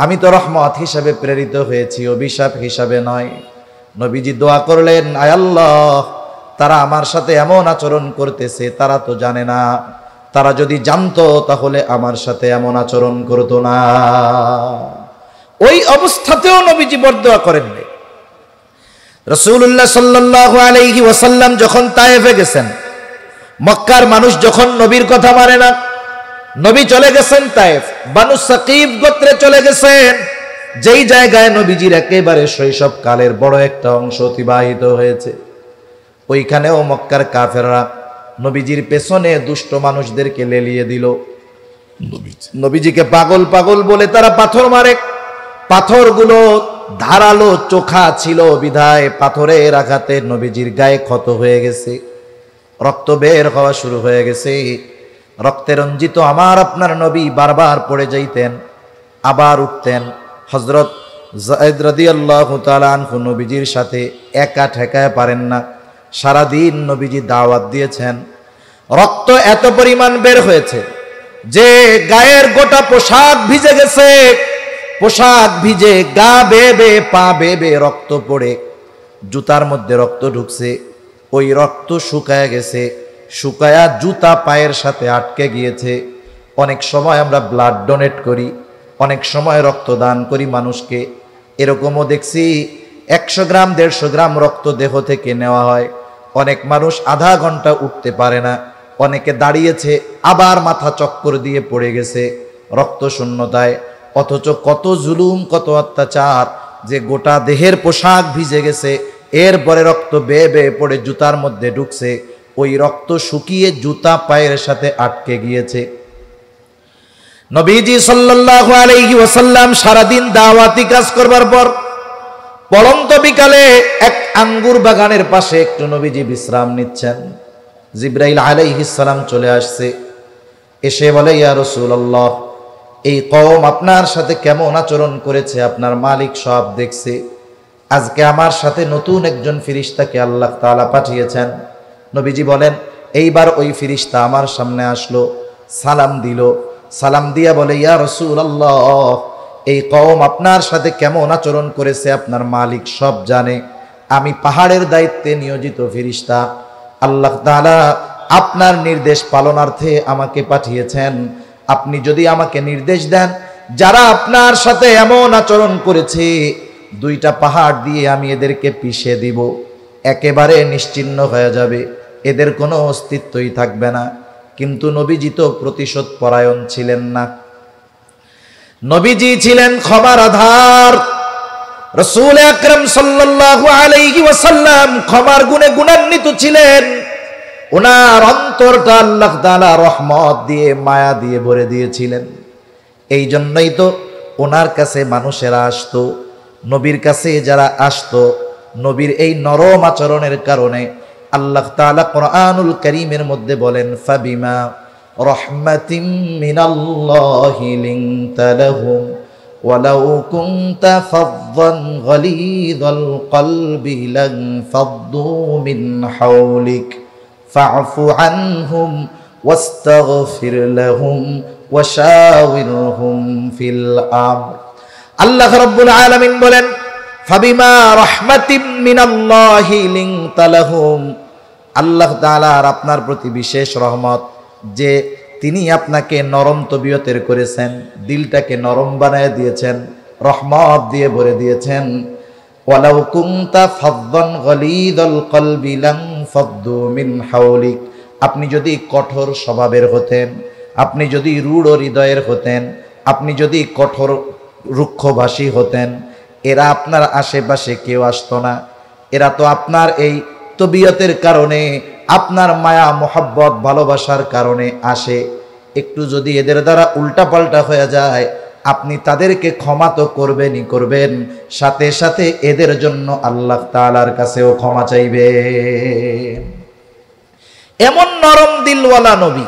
আমি তো রহমত হিসাবে প্রেরিত হয়েছি, অভিশাপ হিসাবে নয়। নবীজি দোয়া করলেন, আয় আল্লাহ, তারা আমার সাথে এমন আচরণ করতেছে, তারা তো জানে না। তারা যদি জানতো তাহলে আমার সাথে এমন আচরণ করতো না। ওই অবস্থাতেও নবীজি বদদোয়া করেননি। রাসূলুল্লাহ সাল্লাল্লাহু আলাইহি ওয়াসাল্লাম যখন তায়েফে গেছেন, মক্কার মানুষ যখন নবীর কথা মানে না, নবী চলে গেছেন তায়েফ, বানু সাকিব গোত্রে চলে গেছেন, যেই জায়গায় নবীজির একেবারে শৈশব কালের বড় একটা অংশ অতিবাহিত হয়েছে। ওইখানেও মক্কার কাফেররা নবীজির পেছনে দুষ্ট মানুষদেরকে লেলিয়ে দিল। নবীজিকে পাগল পাগল বলে তারা পাথর মারে। পাথরগুলো ধারালো চোখা ছিল বিধায় পাথরের আঘাতে নবীজির গায়ে ক্ষত হয়ে গেছে, রক্ত বের হওয়া শুরু হয়ে গেছে। রক্তে রঞ্জিত আমার আপনার নবী বারবার পড়ে যাইতেন, আবার উঠতেন। হযরত যায়েদ রাদিয়াল্লাহু তাআলা আনহু নবীজির সাথে একা ঠেকায় পারেন না। সারাদিন নবীজি দাওয়াত দিয়েছেন, রক্ত এত পরিমাণ বের হয়েছে যে গায়ের গোটা পোশাক ভিজে গেছে। পোশাক ভিজে, গা বেবে, পা বেবে, রক্ত পড়ে, জুতার মধ্যে রক্ত ঢুকছে। ওই রক্ত শুকায় গেছে, শুকায়া জুতা পায়ের সাথে আটকে গিয়েছে। অনেক সময় আমরা ব্লাড ডোনেট করি, অনেক সময় রক্ত দান করি মানুষকে। এরকমও দেখছি 100 গ্রাম 150 গ্রাম রক্ত দেহ থেকে নেওয়া হয়। অনেক মানুষ আধা ঘন্টা উঠতে পারে না, অনেকে দাঁড়িয়েছে আবার মাথা চক্কর দিয়ে পড়ে গেছে রক্ত শূন্যতায়। অথচ কত জুলুম, কত অত্যাচার, যে গোটা দেহের পোশাক ভিজে গেছে, এরপরে রক্ত বেয়ে বেয়ে পড়ে জুতার মধ্যে ঢুকছে। ওই রক্ত শুকিয়ে জুতা পায়ের সাথে আটকে গিয়েছে। নবীজি সাল্লাল্লাহু আলাইহি ওয়াসাল্লাম সারাদিন দাওয়াতি কাজ করবার পর পড়ন্ত বিকালে এক আঙ্গুর বাগানের পাশে একটু নবীজি বিশ্রাম নিচ্ছেন। জিবরাইল আলাইহিস সালাম চলে আসছে, এসে বলে, ইয়া রাসূলুল্লাহ, এই কওম আপনার সাথে কেমন আচরণ করেছে আপনার মালিক সব দেখছে। আজকে আমার সাথে নতুন একজন ফেরেশতাকে আল্লাহ তাআলা পাঠিয়েছেন। নবীজি বলেন, এইবার ওই ফেরেশতা আমার সামনে আসলো, সালাম দিল। সালাম দিয়া বলে, ইয়া রাসূলুল্লাহ, এই কওম আপনার সাথে কেমন আচরণ করেছে আপনার মালিক সব জানে। আমি পাহাড়ের দায়িত্বে নিয়োজিত ফেরেশতা, আল্লাহ তাআলা আপনার নির্দেশ পালনার্থে আমাকে পাঠিয়েছেন। আপনি যদি আমাকে নির্দেশ দেন, যারা আপনার সাথে এমন আচরণ করেছে, 2টা পাহাড় দিয়ে আমি এদেরকে পিষে দিব, একেবারে নিশ্চিহ্ন হয়ে যাবে, এদের কোনো অস্তিত্বই থাকবে না। কিন্তু নবীজি তো প্রতিশোধ পরায়ণ ছিলেন না। নবীজি ছিলেন ক্ষমার আধার। রাসূল আকরাম সাল্লাল্লাহু আলাইহি ওয়াসাল্লাম ক্ষমার গুণে গুণান্বিত ছিলেন। ওনার অন্তরটা আল্লাহ তাআলা রহমত দিয়ে, মায়া দিয়ে ভরে দিয়েছিলেন। এই জন্যই তো ওনার কাছে মানুষেরা আসতো। নবীর কাছে যারা আসতো, নবীর এই নরম আচরণের কারণে আল্লাহ তাআলা কোরআনুল কারীমের মধ্যে বলেন, ফাবিমা রাহমাতিম মিনাল্লাহি লিনতা লাহুম ওয়ালাউ কুনতা ফাযযান গালিযাল কলবি লানফাদ্দু মিন হাওলিক ফা'ফু আনহুম ওয়াস্তাগফির লাহুম ওয়াশাওিরহুম ফিল আমর। আল্লাহ রাব্বুল আলামিন বলেন, ফাবিমা রাহমাতিম মিনাল্লাহি লিনতা লাহুম, আল্লাহ তাআলার আপনার প্রতি বিশেষ রহমত যে তিনি আপনাকে নরম তবিয়তের করেছেন, দিলটাকে নরম বানায় দিয়েছেন, রহমত দিয়ে ভরে দিয়েছেন। ওয়ালাউ কুনতা ফাযযান গালিযাল কলবি লানফাদ্দু মিন হাওলিক, আপনি যদি কঠোর স্বভাবের হতেন, আপনি যদি রূঢ় হৃদয়ের হতেন, আপনি যদি কঠোর রুক্ষভাষী হতেন, এরা আপনার আশেপাশে কেউ আসতো না। এরা তো আপনার এই তবিয়তের কারণে, আপনার মায়া মোহাব্বত ভালোবাসার কারণে আসে। একটু যদি এদের দ্বারা উল্টাপাল্টা হয়ে যায়, আপনি তাদেরকে ক্ষমা তো করবেনই করবেন, সাথে সাথে এদের জন্য আল্লাহ তাআলার কাছেও ক্ষমা চাইবে। এমন নরম দিলওয়ালা নবী।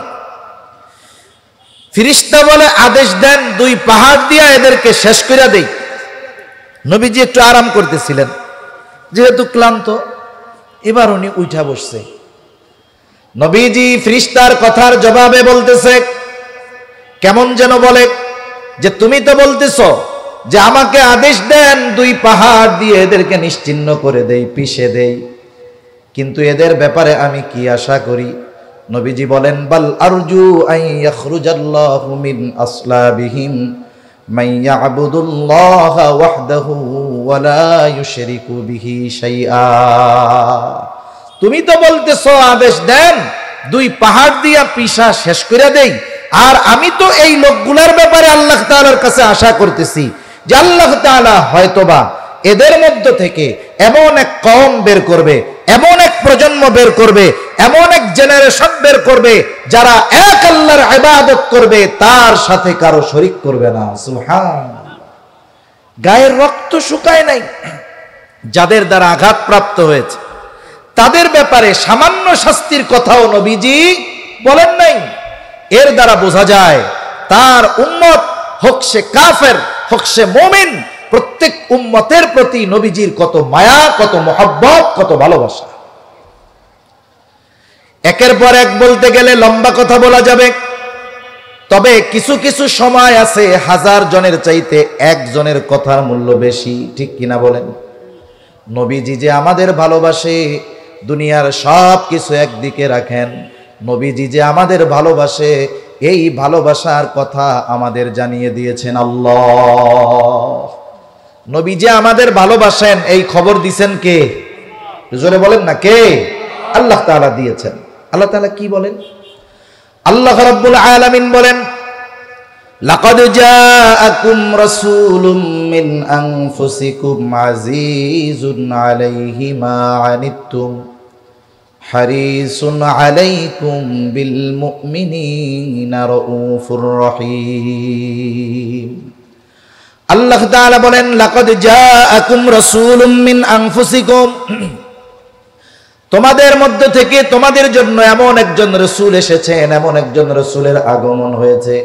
ফেরেশতা বলে আদেশ দেন, 2 পাহাড় দিয়া এদেরকে শেষ করে দেই। নবীজি একটু আরাম করতেছিলেন, যেহেতু ক্লান্ত, এবার উনি উঠা বসছে। নবীজি ফেরেশতার কথার জবাবে বলতেছে, কেমন যেন বলে যে তুমি তো বলতেছো যে আমাকে আদেশ দেন 2 পাহাড় দিয়ে এদেরকে নিশ্চিহ্ন করে দেই, পিষে দেই, কিন্তু এদের ব্যাপারে আমি কি আশা করি? নবীজি বলেন, বাল আরজু আন ইয়াখরুজাল্লাহু মিন আসলাবিহিম মান ইয়াবুদুল্লাহা ওয়াহদাহু ওয়া লা ইউশরিকু বিহি শাইআ। তুমি তো বলতেছো আদেশ দেন 2 পাহাড় দিয়া পিষা শেষ করে দেই, আর আমি তো এই লোকগুলার ব্যাপারে আল্লাহ তাআলার কাছে আশা করতেছি যে আল্লাহ তাআলা হয়তোবা এদের মধ্য থেকে এমন এক কওম বের করবে, এমন এক প্রজন্ম বের করবে, এমন এক জেনারেশন বের করবে যারা এক আল্লাহর ইবাদত করবে, তার সাথে কারো শরীক করবে না। সুবহানাল্লাহ। গায়ের রক্ত শুকায় নাই, যাদের দ্বারা আঘাতপ্রাপ্ত হয়েছে তাদের ব্যাপারে সামান্য শাস্তির কথাও নবীজি বলেন নাই। এর দ্বারা বোঝা যায় তার উম্মত, হোক সে কাফের হোক সে মুমিন, প্রত্যেক উম্মতের প্রতি নবীজির কত মায়া, কত মহব্বত, কত ভালোবাসা। একের পর এক বলতে গেলে লম্বা কথা বলা যাবে, তবে কিছু কিছু সময় আছে 1000 জনের চাইতে 1 জনের কথার মূল্য বেশি, ঠিক কিনা বলেন? নবীজি যে আমাদের ভালোবাসে, দুনিয়ার সব কিছু একদিকে রাখেন, নবীজি যে আমাদের ভালোবাসে, এই ভালোবাসার কথা আমাদের জানিয়ে দিয়েছেন আল্লাহ। নবী যে আমাদের ভালোবাসেন এই খবর দিয়েছেন কে? জোরে বলেন না, কে? আল্লাহ তাআলা দিয়েছেন। আল্লাহ তাআলা কি বলেন? আল্লাহ রাব্বুল আলামিন বলেন, লাকাদ জাআকুম রাসূলুম মিন আনফুসিকুম আজিজুন আলাইহি মা আনিতুম হারিসুন আলাইকুম বিল মুমিনিনা রাউফুর রহিম। আল্লাহ তাআলা বলেন, লাকাদ জাআকুম রাসূলুম মিন আনফুসিকুম, তোমাদের মধ্য থেকে তোমাদের জন্য এমন একজন রাসূল এসেছেন, এমন একজন রাসূলের আগমন হয়েছে।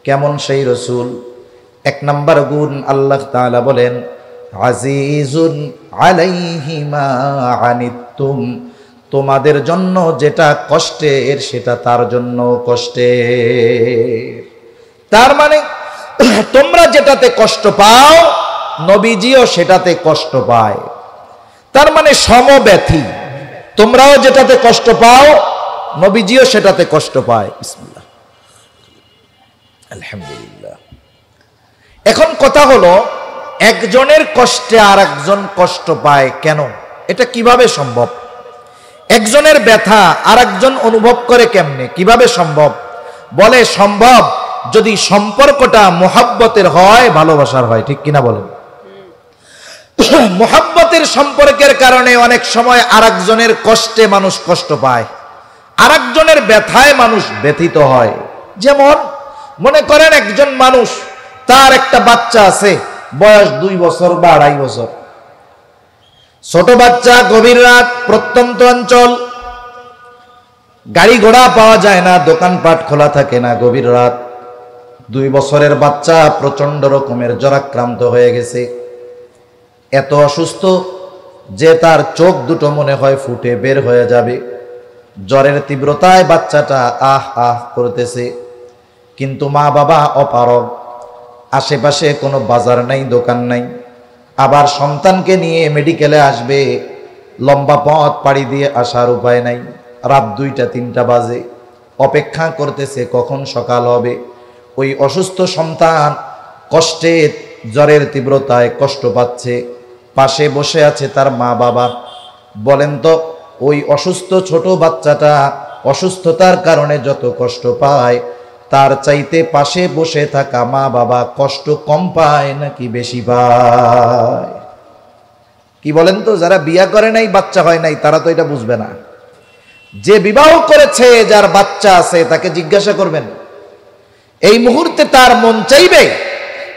কেমন সেই রাসূল? 1 নাম্বার গুণ আল্লাহ তাআলা বলেন, আজিজুন আলাইহি মা আনিতুম, তোমাদের জন্য যেটা কষ্টের সেটা তার জন্য কষ্টের। তার মানে তোমরা যেটাতে কষ্ট পাও নবীজিও সেটাতে কষ্ট পায়, তার মানে সমব্যথী। তোমরাও যেটাতে কষ্ট পাও নবীজিও সেটাতে কষ্ট পায়। বিসমিল্লাহ। আলহামদুলিল্লাহ। এখন কথা হলো, একজনের কষ্টে আর একজন কষ্ট পায় কেন? এটা কিভাবে সম্ভব? একজনের ব্যথা আর একজন অনুভব করে কেমনে? কিভাবে সম্ভব? বলে সম্ভব যদি সম্পর্কটা মোহাব্বতের হয়, ভালোবাসার হয়। ঠিক কিনা বলেন? মোহাব্বতের সম্পর্কের কারণে অনেক সময় আর একজনের কষ্টে মানুষ কষ্ট পায়, আর একজনের ব্যথায় মানুষ ব্যথিত হয়। যেমন মনে করেন একজন মানুষ, তার একটা বাচ্চা আছে, বয়স 2 বছর বা 2.5 বছর, ছোট বাচ্চা, গভীর রাত, প্রত্যন্ত অঞ্চল, গাড়ি ঘোড়া পাওয়া যায় না, দোকানপাট খোলা থাকে না, গভীর রাত। 2 বছরের বাচ্চা প্রচন্ড রকমের জ্বরাক্রান্ত হয়ে গেছে, এত অসুস্থ যে তার চোখ দুটো মনে হয় ফুটে বের হয়ে যাবে। জ্বরের তীব্রতায় বাচ্চাটা আহ আহ করতেছে, কিন্তু মা বাবা অপারগ, আশেপাশে কোনো বাজার নাই, দোকান নাই, আবার সন্তানকে নিয়ে মেডিকেলে আসবে, লম্বা পথ পাড়ি দিয়ে আসার উপায় নাই। রাত 2টা-3টা বাজে, অপেক্ষা করতেছে কখন সকাল হবে। ওই অসুস্থ সন্তান কষ্টে, জ্বরের তীব্রতায় কষ্ট পাচ্ছে, পাশে বসে আছে তার মা বাবা। বলেন তো, ওই অসুস্থ ছোট বাচ্চাটা অসুস্থতার কারণে যত কষ্ট পায়, তার চাইতে পাশে বসে থাকা মা বাবা কষ্ট কম পায় নাকি বেশি পায়? কি বলেন তো? যারা বিয়ে করে নাই, বাচ্চা হয় নাই, তারা তো এটা বুঝবে না। যে বিবাহ করেছে, যার বাচ্চা আছে, তাকে জিজ্ঞাসা করবেন, এই মুহূর্তে তার মন চাইবে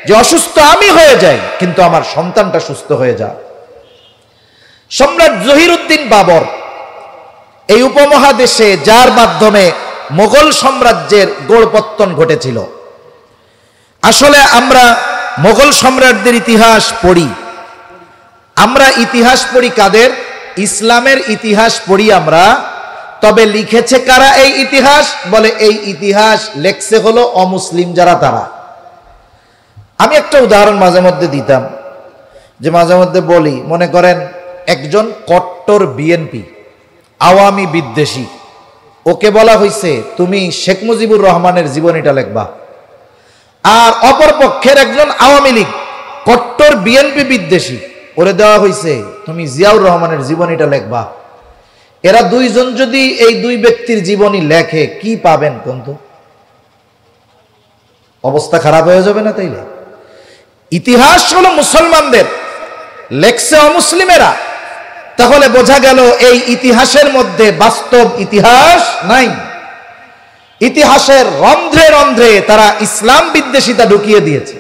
যে অসুস্থ আমি হয়ে যাই, কিন্তু আমার সন্তানটা সুস্থ হয়ে যায়। সম্রাট জহিরুদ্দিন বাবর এই উপমহাদেশে, যার মাধ্যমে মোগল সাম্রাজ্যের গোড়পত্তন ঘটেছিল। আসলে আমরা মোগল সম্রাটদের ইতিহাস পড়ি, আমরা ইতিহাস পড়ি কাদের? ইসলামের ইতিহাস পড়ি আমরা। তবে লিখেছে কারা এই ইতিহাস? বলে এই ইতিহাস লেখছে হলো অমুসলিম যারা, তারা। আমি একটা উদাহরণ মাঝে মধ্যে দিতাম, যে মাঝে মধ্যে বলি, মনে করেন একজন কট্টর বিএনপি, আওয়ামী বিদ্বেষী, ওকে বলা হয়েছে তুমি শেখ মুজিবুর রহমানের জীবনীটা লেখবা। আর অপর পক্ষের একজন আওয়ামী লীগ, কট্টর বিএনপি বিদ্বেষী, ওরে দেওয়া হয়েছে তুমি জিয়াউর রহমানের জীবনীটা লেখবা। এরা দুইজন যদি এই দুই ব্যক্তির জীবনী লেখে, কি পাবেন কিন্তু? অবস্থা খারাপ হয়ে যাবে না? তাইলে ইতিহাস হলো মুসলমানদের, লেখছে অমুসলিমেরা। তাহলে বোঝা গেল এই ইতিহাসের মধ্যে বাস্তব ইতিহাস নাই। ইতিহাসের রন্ধ্রে রন্ধ্রে তারা ইসলাম বিদ্বেষিতা ঢুকিয়ে দিয়েছে।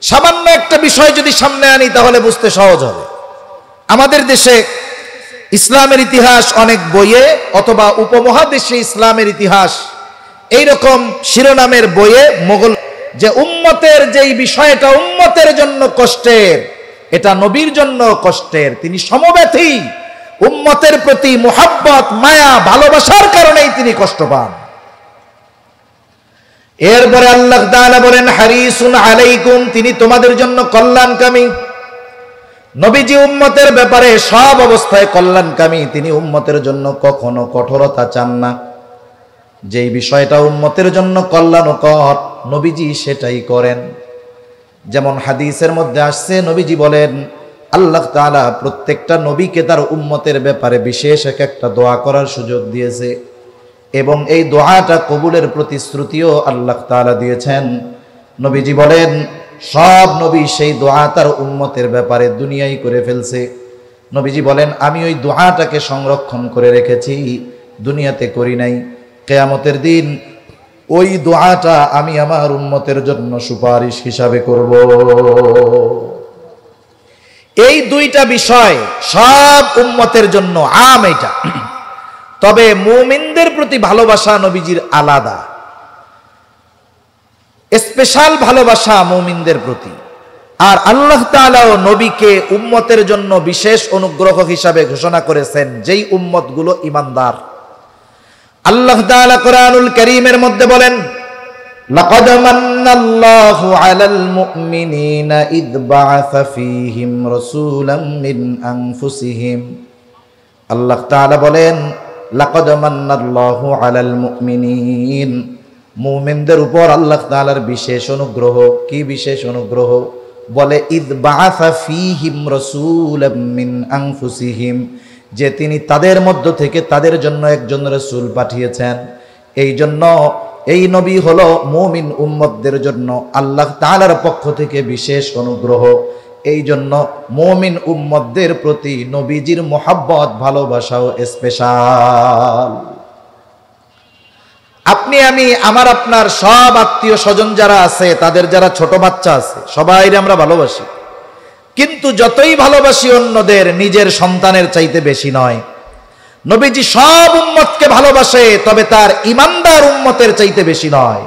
সামান্য একটা বিষয় যদি সামনে আনি, তাহলে বুঝতে সহজ হবে। আমাদের দেশে ইসলামের ইতিহাস অনেক বইয়ে, অথবা উপমহাদেশে ইসলামের ইতিহাস, এইরকম শিরোনামের বইয়ে মোগল, যে উম্মতের যেই বিষয়টা উম্মতের জন্য কষ্টের, এটা নবীর জন্য কষ্টের। তিনি সমব্যথী, উম্মতের প্রতি মুহাব্বত, মায়া, ভালোবাসার কারণেই তিনি কষ্ট পান। এরপরে আল্লাহ তাআলা বলেন হারিসুন আলাইকুম, তিনি তোমাদের জন্য কল্যাণকামী। নবীজি উম্মতের ব্যাপারে সব অবস্থায় কল্যাণকামী। তিনি উম্মতের জন্য কখনো কঠোরতা চান না। যেই বিষয়টা উম্মতের জন্য কল্যাণকর, নবীজি সেটাই করেন। যেমন হাদিসের মধ্যে আসছে, নবীজি বলেন আল্লাহ তাআলা প্রত্যেকটা নবীকে তার উম্মতের ব্যাপারে বিশেষ একটা দোয়া করার সুযোগ দিয়েছে, এবং এই দোয়াটা কবুলের প্রতিশ্রুতিও আল্লাহ তাআলা দিয়েছেন। নবীজি বলেন সব নবী সেই দোয়া তার উম্মতের ব্যাপারে দুনিয়ায় করে ফেলছে। নবীজি বলেন আমি ওই দোয়াটাকে সংরক্ষণ করে রেখেছি, দুনিয়াতে করি নাই। কিয়ামতের দিন ওই দোয়াটা আমি আমার উম্মতের জন্য সুপারিশ হিসাবে করব। এই দুইটা বিষয় সব উম্মতের জন্য আম। এটা তবে মুমিনদের প্রতি ভালোবাসা নবীজির আলাদা, স্পেশাল ভালোবাসা মুমিনদের প্রতি। আর আল্লাহ তাআলাও নবীকে উম্মতের জন্য বিশেষ অনুগ্রহ হিসাবে ঘোষণা করেছেন, যেই উম্মতগুলো ঈমানদার। আল্লাহ তাআলা কোরআনুল কারীমের মধ্যে বলেন লাকাদ মান্নাল্লাহু আলাল মুমিনিনা ইয বাআসা ফীহিম রাসূলাম মিন আনফুসিহিম। আল্লাহ তাআলা বলেন লাকাদ মান্নাল্লাহু আলাল মুমিনিন, মুমিনদের উপর আল্লাহ তাআলার বিশেষ অনুগ্রহ। কি বিশেষ অনুগ্রহ? বলে ইদ বাআসা ফীহিম রাসূলাম মিন আনফুসিহিম, যে তিনি তাদের মধ্য থেকে তাদের জন্য একজন রাসূল পাঠিয়েছেন। এই জন্য এই নবী হলো মুমিন উম্মতদের জন্য আল্লাহ তাআলার পক্ষ থেকে বিশেষ অনুগ্রহ। এই জন্য মুমিন উম্মতদের প্রতি নবীজির মহব্বত ভালোবাসাও স্পেশাল। আপনি আমি আমার আপনার সব আত্মীয় স্বজন যারা আছে, তাদের যারা ছোট বাচ্চা আছে, সবাই আমরা ভালোবাসি, কিন্তু যতই ভালোবাসি অন্যদের, নিজের সন্তানের চাইতে বেশি নয়। নবীজি সব উম্মতকে ভালোবাসে, তবে তার ইমানদার উম্মতের চাইতে বেশি নয়।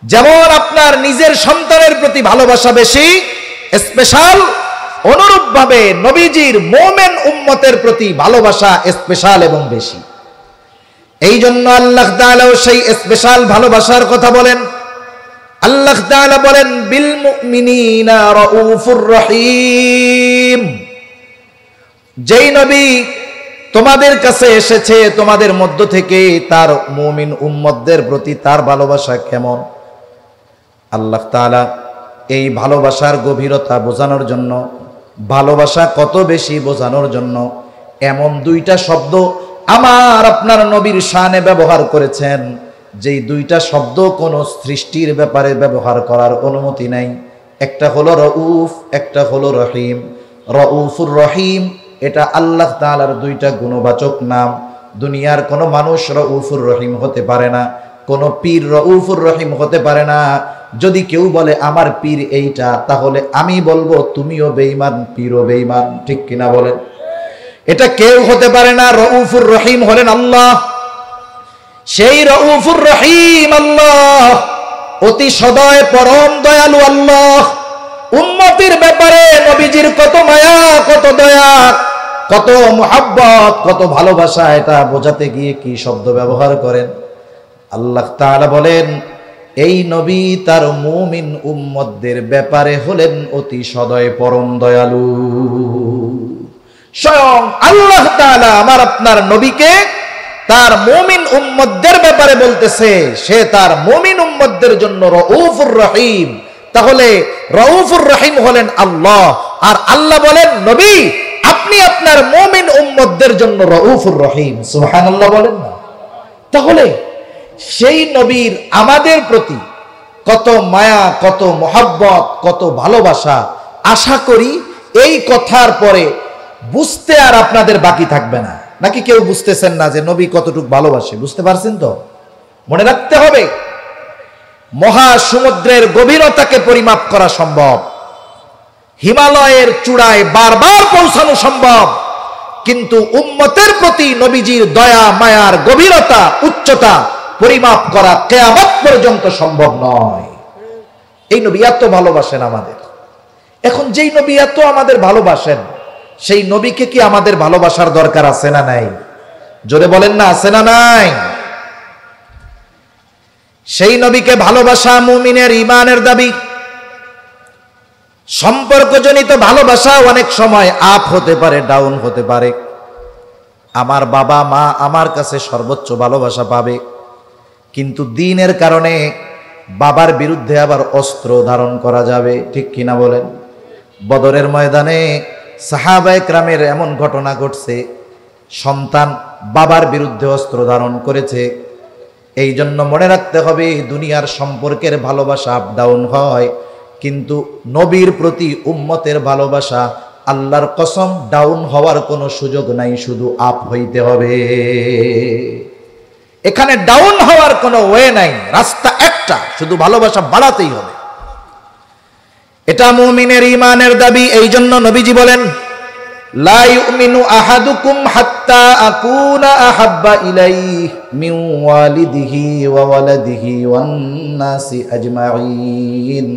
যেমন আপনার নিজের সন্তানের প্রতি ভালোবাসা বেশি স্পেশাল, অনুরূপভাবে নবীজির মুমিন উম্মতের প্রতি ভালোবাসা স্পেশাল এবং বেশি। এই জন্য আল্লাহ তাআলাও সেই স্পেশাল ভালোবাসার কথা বলেন। আল্লাহ তাআলা বলেন বিল মুমিনিনা রাউফুর রহিম। যেই নবী তোমাদের কাছে এসেছে, তোমাদের মধ্য থেকে তার মুমিন উম্মতদের প্রতি তার ভালোবাসা কেমন, আল্লাহ তাআলা এই ভালোবাসার গভীরতা বোঝানোর জন্য, ভালোবাসা কত বেশি বোঝানোর জন্য এমন দুইটা শব্দ আমার আপনার নবীর শানে ব্যবহার করেছেন, যেই দুইটা শব্দ কোনো সৃষ্টির ব্যাপারে ব্যবহার করার অনুমতি নাই। একটা হলো রউফ, একটা হলো রহিম। রউফুর রহিম এটা আল্লাহ তাআলার দুইটা গুণবাচক নাম। দুনিয়ার কোনো মানুষ রউফুর রহিম হতে পারে না, কোনো পীর রউফুর রহিম হতে পারে না। যদি কেউ বলে আমার পীর এইটা, তাহলে আমি বলবো তুমিও বেঈমান, পীরও বেঈমান। ঠিক কিনা বলেন? এটা কেউ হতে পারে না। রউফুর রহিম হলেন আল্লাহ। সেই রউফুর রহিম আল্লাহ, অতি সদয় পরম দয়ালু আল্লাহ। উম্মতের ব্যাপারে নবীজির কত মায়া, কত দয়া, কত মুহাব্বত, কত ভালোবাসা, এটা বোঝাতে গিয়ে কি শব্দ ব্যবহার করেন। আল্লাহ তাআলা বলেন এই নবী তার মুমিন উম্মতদের ব্যাপারে হলেন অতি সদয় পরম দয়ালু। স্বয়ং আল্লাহ তাআলা আমার আপনার নবীকে তার মুমিন উম্মতদের ব্যাপারে বলতেছে সে তার মুমিন উম্মতদের জন্য রউফুর রহিম। তাহলে রউফুর রহিম হলেন আল্লাহ, আর আল্লাহ বলেন নবী আপনি আপনার মুমিন উম্মতদের জন্য রউফুর রহিম। সুবহানাল্লাহ বলেন না? তাহলে সেই নবীর আমাদের প্রতি কত মায়া, কত মহব্বত, কত ভালোবাসা। আশা করি এই কথার পরে বুঝতে আর আপনাদের বাকি থাকবে না। নাকি কেউ বুঝতেছেন না যে নবী কতটুকু ভালোবাসে? বুঝতে পারছেন তো? মনে রাখতে হবে, মহাসমুদ্রের গভীরতাকে পরিমাপ করা সম্ভব, হিমালয়ের চূড়ায় বারবার পৌঁছানো সম্ভব, কিন্তু উম্মতের প্রতি নবীজির দয়া মায়ার গভীরতা, উচ্চতা পরিমাপ করা কিয়ামত পর্যন্ত সম্ভব নয়। এই নবী এত ভালোবাসেন আমাদের। এখন যেই নবী এত আমাদের ভালোবাসেন, সেই নবীকে কি আমাদের ভালোবাসার দরকার আছে না নাই? জোরে বলেন না, আছে না নাই? সেই নবীকে ভালোবাসা মুমিনের ঈমানের দাবি। সম্পর্কজনিত ভালোবাসা অনেক সময় আপ হতে পারে, ডাউন হতে পারে। আমার বাবা মা আমার কাছে সর্বোচ্চ ভালোবাসা পাবে, কিন্তু দ্বীনের কারণে বাবার বিরুদ্ধে আবার অস্ত্র ধারণ করা যাবে। ঠিক কিনা বলেন? বদরের ময়দানে সাহাবায়ে কেরামের এমন ঘটনা ঘটছে, সন্তান বাবার বিরুদ্ধে অস্ত্র ধারণ করেছে। এই জন্য মনে রাখতে হবে দুনিয়ার সম্পর্কের ভালোবাসা আপ ডাউন হয়, কিন্তু নবীর প্রতি উম্মতের ভালোবাসা আল্লাহর কসম ডাউন হওয়ার কোনো সুযোগ নাই, শুধু আপ হইতে হবে। এখানে ডাউন হওয়ার কোনো ওয়ে নাই, রাস্তা একটা, শুধু ভালোবাসা বাড়াতেই হবে। এটা মুমিনের ঈমানের দাবি। এই জন্য নবীজি বলেন লা ইউমিনু আহাদুকুম হাত্তা আকুনা আহাব্বা ইলাইহি মিন ওয়ালিদিহি ওয়া ওয়ালাদিহি ওয়ান নাসি আজমাইন।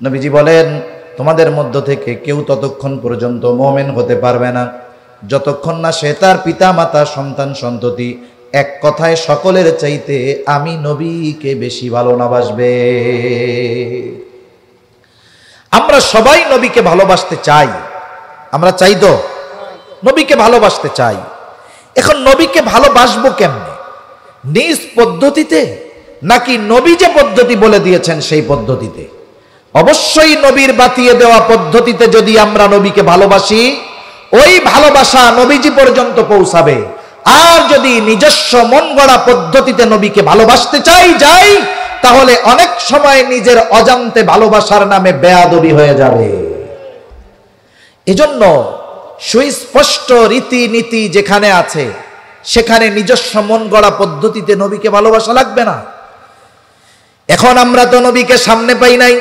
নবীজি বলেন তোমাদের মধ্য থেকে কেউ ততক্ষণ পর্যন্ত মুমিন হতে পারবে না যতক্ষণ না সে তার পিতা মাতা সন্তান সন্ততি এক কথায় সকলের চাইতে আমি নবীকে বেশি ভালো না বাসবে। আমরা সবাই নবীকে ভালোবাসতে চাই, আমরা চাই তো? নবীকে ভালোবাসতে চাই। এখন নবীকে ভালোবাসবো কেমনে? নিজ পদ্ধতিতে নাকি নবী যে পদ্ধতি বলে দিয়েছেন সেই পদ্ধতিতে? অবশ্যই নবীর বাতিয়ে দেওয়া পদ্ধতিতে যদি আমরা নবীকে ভালোবাসি, ওই ভালোবাসা নবীজি পর্যন্ত পৌঁছাবে। আর যদি নিজস্ব মন গড়া পদ্ধতিতে নবীকে ভালোবাসতে যাই, তাহলে অনেক সময় নিজের অজান্তে ভালোবাসার নামে বেয়াদবি হয়ে যাবে। এজন্য সুস্পষ্ট রীতিনীতি যেখানে আছে, সেখানে নিজস্ব মন গড়া পদ্ধতিতে নবীকে ভালোবাসা লাগবে না। এখন আমরা তো নবীকে সামনে পাই নাই।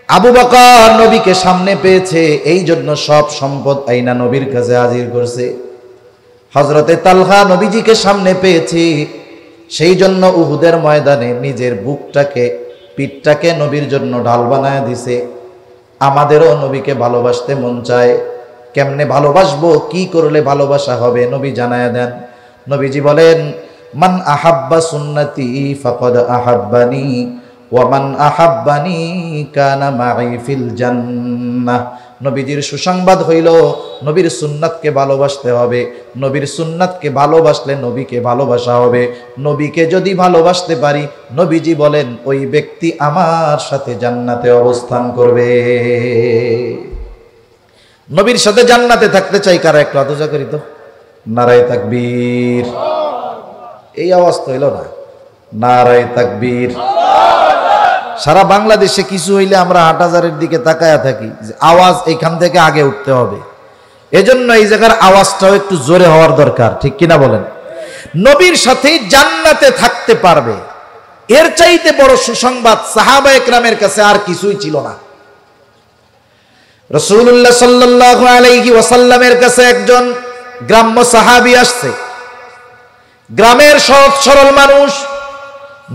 আবু বকর নবীকে সামনে পেয়েছে, এই জন্য সব সম্পদ আইনা নবীর কাছে হাজির করছে। হযরতে তালহা নবীজিকে সামনে পেয়েছে, সেই জন্য উহুদের ময়দানে নিজের বুকটাকে, পিঠটাকে নবীর জন্য ঢাল বানায় দিছে। আমাদেরও নবীকে ভালোবাসতে মন চায়। কেমনে ভালোবাসবো, কি করলে ভালোবাসা হবে, নবী জানায় দেন। নবীজি বলেন, মান আহাব্বা সুন্নতি ফাকাদ আহাব্বানি ওয়া মান আহাব্বানি কানা মাই ফিল জান্নাহ। নবীজির সুসংবাদ হইল নবীর সুন্নাতকে ভালোবাসতে হবে। নবীর সুন্নাতকে ভালোবাসলে নবীকে ভালোবাসা হবে। নবীকে যদি ভালোবাসতে পারি, নবীজি বলেন ওই ব্যক্তি আমার সাথে জান্নাতে অবস্থান করবে। নবীর সাথে জান্নাতে থাকতে চাই কারা? একটু আদজা করি তো। নারায়ে তাকবীর। এই আওয়াজ তো হইল না। নারায়ে তাকবীর। সারা বাংলাদেশে কিছু হইলে আমরা হাটহাজারের দিকে তাকায়া থাকি, আওয়াজ এইখান থেকে আগে উঠতে হবে। এজন্য এই জায়গার আওয়াজটাও একটু জোরে হওয়ার দরকার, ঠিক কিনা বলেন? নবীর সাথে জান্নাতে থাকতে পারবে, এর চাইতে বড় সুসংবাদ সাহাবায়ে কেরামের কাছে আর কিছুই ছিল না। রাসূলুল্লাহ সাল্লাল্লাহু আলাইহি ওয়াসাল্লামের কাছে একজন গ্রাম্য সাহাবী আসছে, গ্রামের সহজ সরল মানুষ।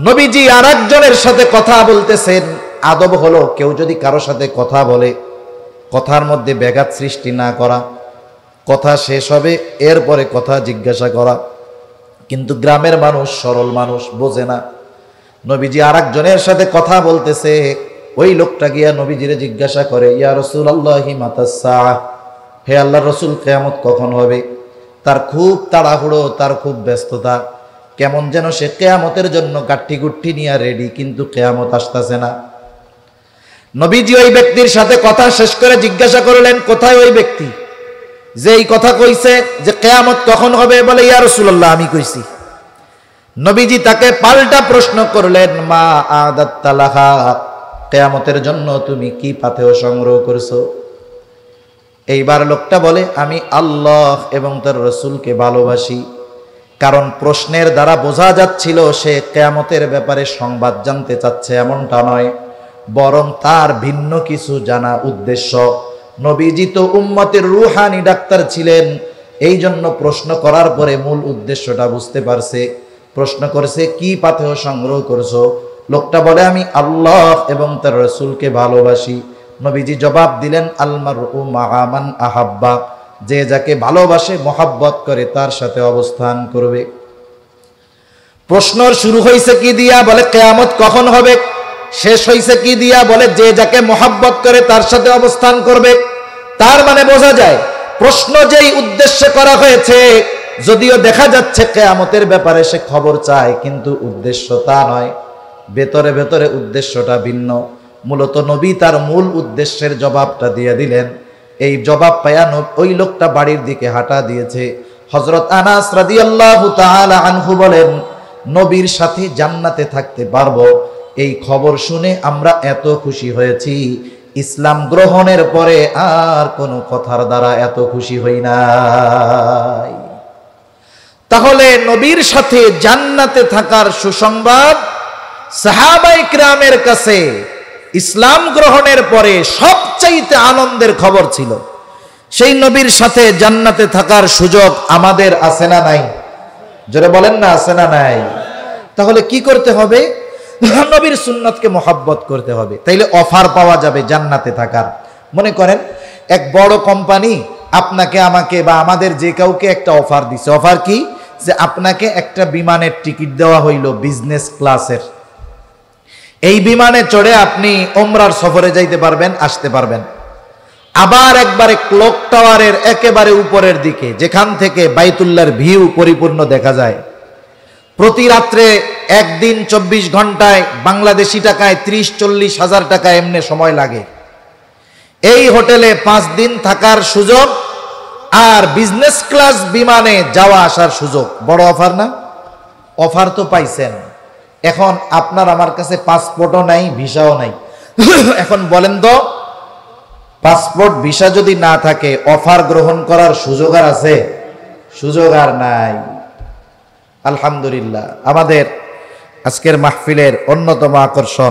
নবীজি আর একজনের সাথে কথা বলতেছেন। আদব হলো কেউ যদি কারো সাথে কথা বলে, কথার মধ্যে ব্যাঘাত সৃষ্টি না করা, কথা শেষ হবে এরপরে কথা জিজ্ঞাসা করা। কিন্তু গ্রামের মানুষ, সরল মানুষ, বোঝে না। নবীজি আর একজনের সাথে কথা বলতেছে, ওই লোকটা গিয়া নবীজিরে জিজ্ঞাসা করে, ইয়া রাসূলুল্লাহি মাতাস সাআহ, হে আল্লাহর রাসূল, কিয়ামত কখন হবে? তার খুব তাড়াহুড়ো, তার খুব ব্যস্ততা, কেমন যেন সে কিয়ামতের জন্য গাঠি গুঠি নিয়ে রেডি, কিন্তু কিয়ামত আসতেছে না। নবীজি ওই ব্যক্তির সাথে কথা শেষ করে জিজ্ঞাসা করলেন, কোথায় ওই ব্যক্তি যে এই কথা কইছে যে কিয়ামত কখন হবে? বলে, ইয়া রাসূলুল্লাহ, আমি কইছি। নবীজি তাকে পাল্টা প্রশ্ন করলেন, মা আদাত্তা লাহা, কিয়ামতের জন্য তুমি কি পাথেয় সংগ্রহ করছো? এইবার লোকটা বলে, আমি আল্লাহ এবং তার রাসূলকে ভালোবাসি। কারণ প্রশ্নের দ্বারা বোঝা যাচ্ছিল সে কিয়ামতের ব্যাপারে সংবাদ জানতে চাচ্ছে, এমনটা নয়, বরং তার ভিন্ন কিছু জানা উদ্দেশ্য। নবীজি তো উম্মতের রুহানি ডাক্তার ছিলেন, এই জন্য প্রশ্ন করার পরে মূল উদ্দেশ্যটা বুঝতে পারছে। প্রশ্ন করছে, কি পাথেয় সংগ্রহ করছো? লোকটা বলে, আমি আল্লাহ এবং তার রাসূলকে ভালোবাসি। নবীজি জবাব দিলেন, আল মারউ মাআ মান আহাব্বা, যে যাকে ভালোবাসে, মহাব্বত করে, তার সাথে অবস্থান করবে। প্রশ্ন শুরু হয়েছে কি দিয়া? বলে কিয়ামত কখন হবে। শেষ হয়েছে কি দিয়া? বলে যে যাকে মহাব্বত করে তার সাথে অবস্থান করবে। তার মানে বোঝা যায় প্রশ্ন যেই উদ্দেশ্যে করা হয়েছে, যদিও দেখা যাচ্ছে কিয়ামতের ব্যাপারে সে খবর চায়, কিন্তু উদ্দেশ্য তা নয়, ভেতরে ভেতরে উদ্দেশ্যটা ভিন্ন। মূলত নবী তার মূল উদ্দেশ্যের জবাবটা দিয়ে দিলেন। এই জবাব পায়া ওই লোকটা বাড়ির দিকে হাঁটা দিয়েছে। হযরত আনাস রাদিয়াল্লাহু তাআলা আনহু বলেন, নবীর সাথে জান্নাতে থাকতে পারবো, এই খবর শুনে আমরা এত খুশি হয়েছি, ইসলাম গ্রহণের পরে আর কোনো কথার দ্বারা এত খুশি হই নাই। তাহলে নবীর সাথে জান্নাতে থাকার সুসংবাদ সাহাবায়ে কিরামের কাছে ইসলাম গ্রহণের পরে সবচাইতে আনন্দের খবর ছিল। সেই নবীর সাথে জান্নাতে থাকার সুযোগ আমাদের আছে না নাই? জোরে বলেন না, আছে না নাই? তাহলে কি করতে হবে? নবীর সুন্নাতকে মহব্বত করতে হবে, তাইলে অফার পাওয়া যাবে জান্নাতে থাকার। মনে করেন এক বড় কোম্পানি আপনাকে, আমাকে বা আমাদের যে কাউকে একটা অফার দিছে। অফার কি? যে আপনাকে একটা বিমানের টিকিট দেওয়া হইল বিজনেস ক্লাসের। এই বিমানে চড়ে আপনি ওমরার সফরে যাইতে পারবেন, আসতে পারবেন। আবার একবারে ক্লক টাওয়ারের একেবারে উপরের দিকে, যেখান থেকে বাইতুল্লাহর ভিউ পরিপূর্ণ দেখা যায়। প্রতি রাত্রে একদিন 24 ঘন্টায় বাংলাদেশি টাকায় 30-40 হাজার টাকা এমনি সময় লাগে। এই হোটেলে 5 দিন থাকার সুযোগ আর বিজনেস ক্লাস বিমানে যাওয়া আসার সুযোগ, বড় অফার না? অফার তো পাইছেন। এখন আপনার আমার কাছে পাসপোর্টও নাই, ভিসাও নাই। এখন বলেন তো, পাসপোর্ট ভিসা যদি না থাকে অফার গ্রহণ করার সুযোগ আর আছে? সুযোগ আর নাই। আলহামদুলিল্লাহ, আমাদের আজকের মাহফিলের অন্যতম আকর্ষণ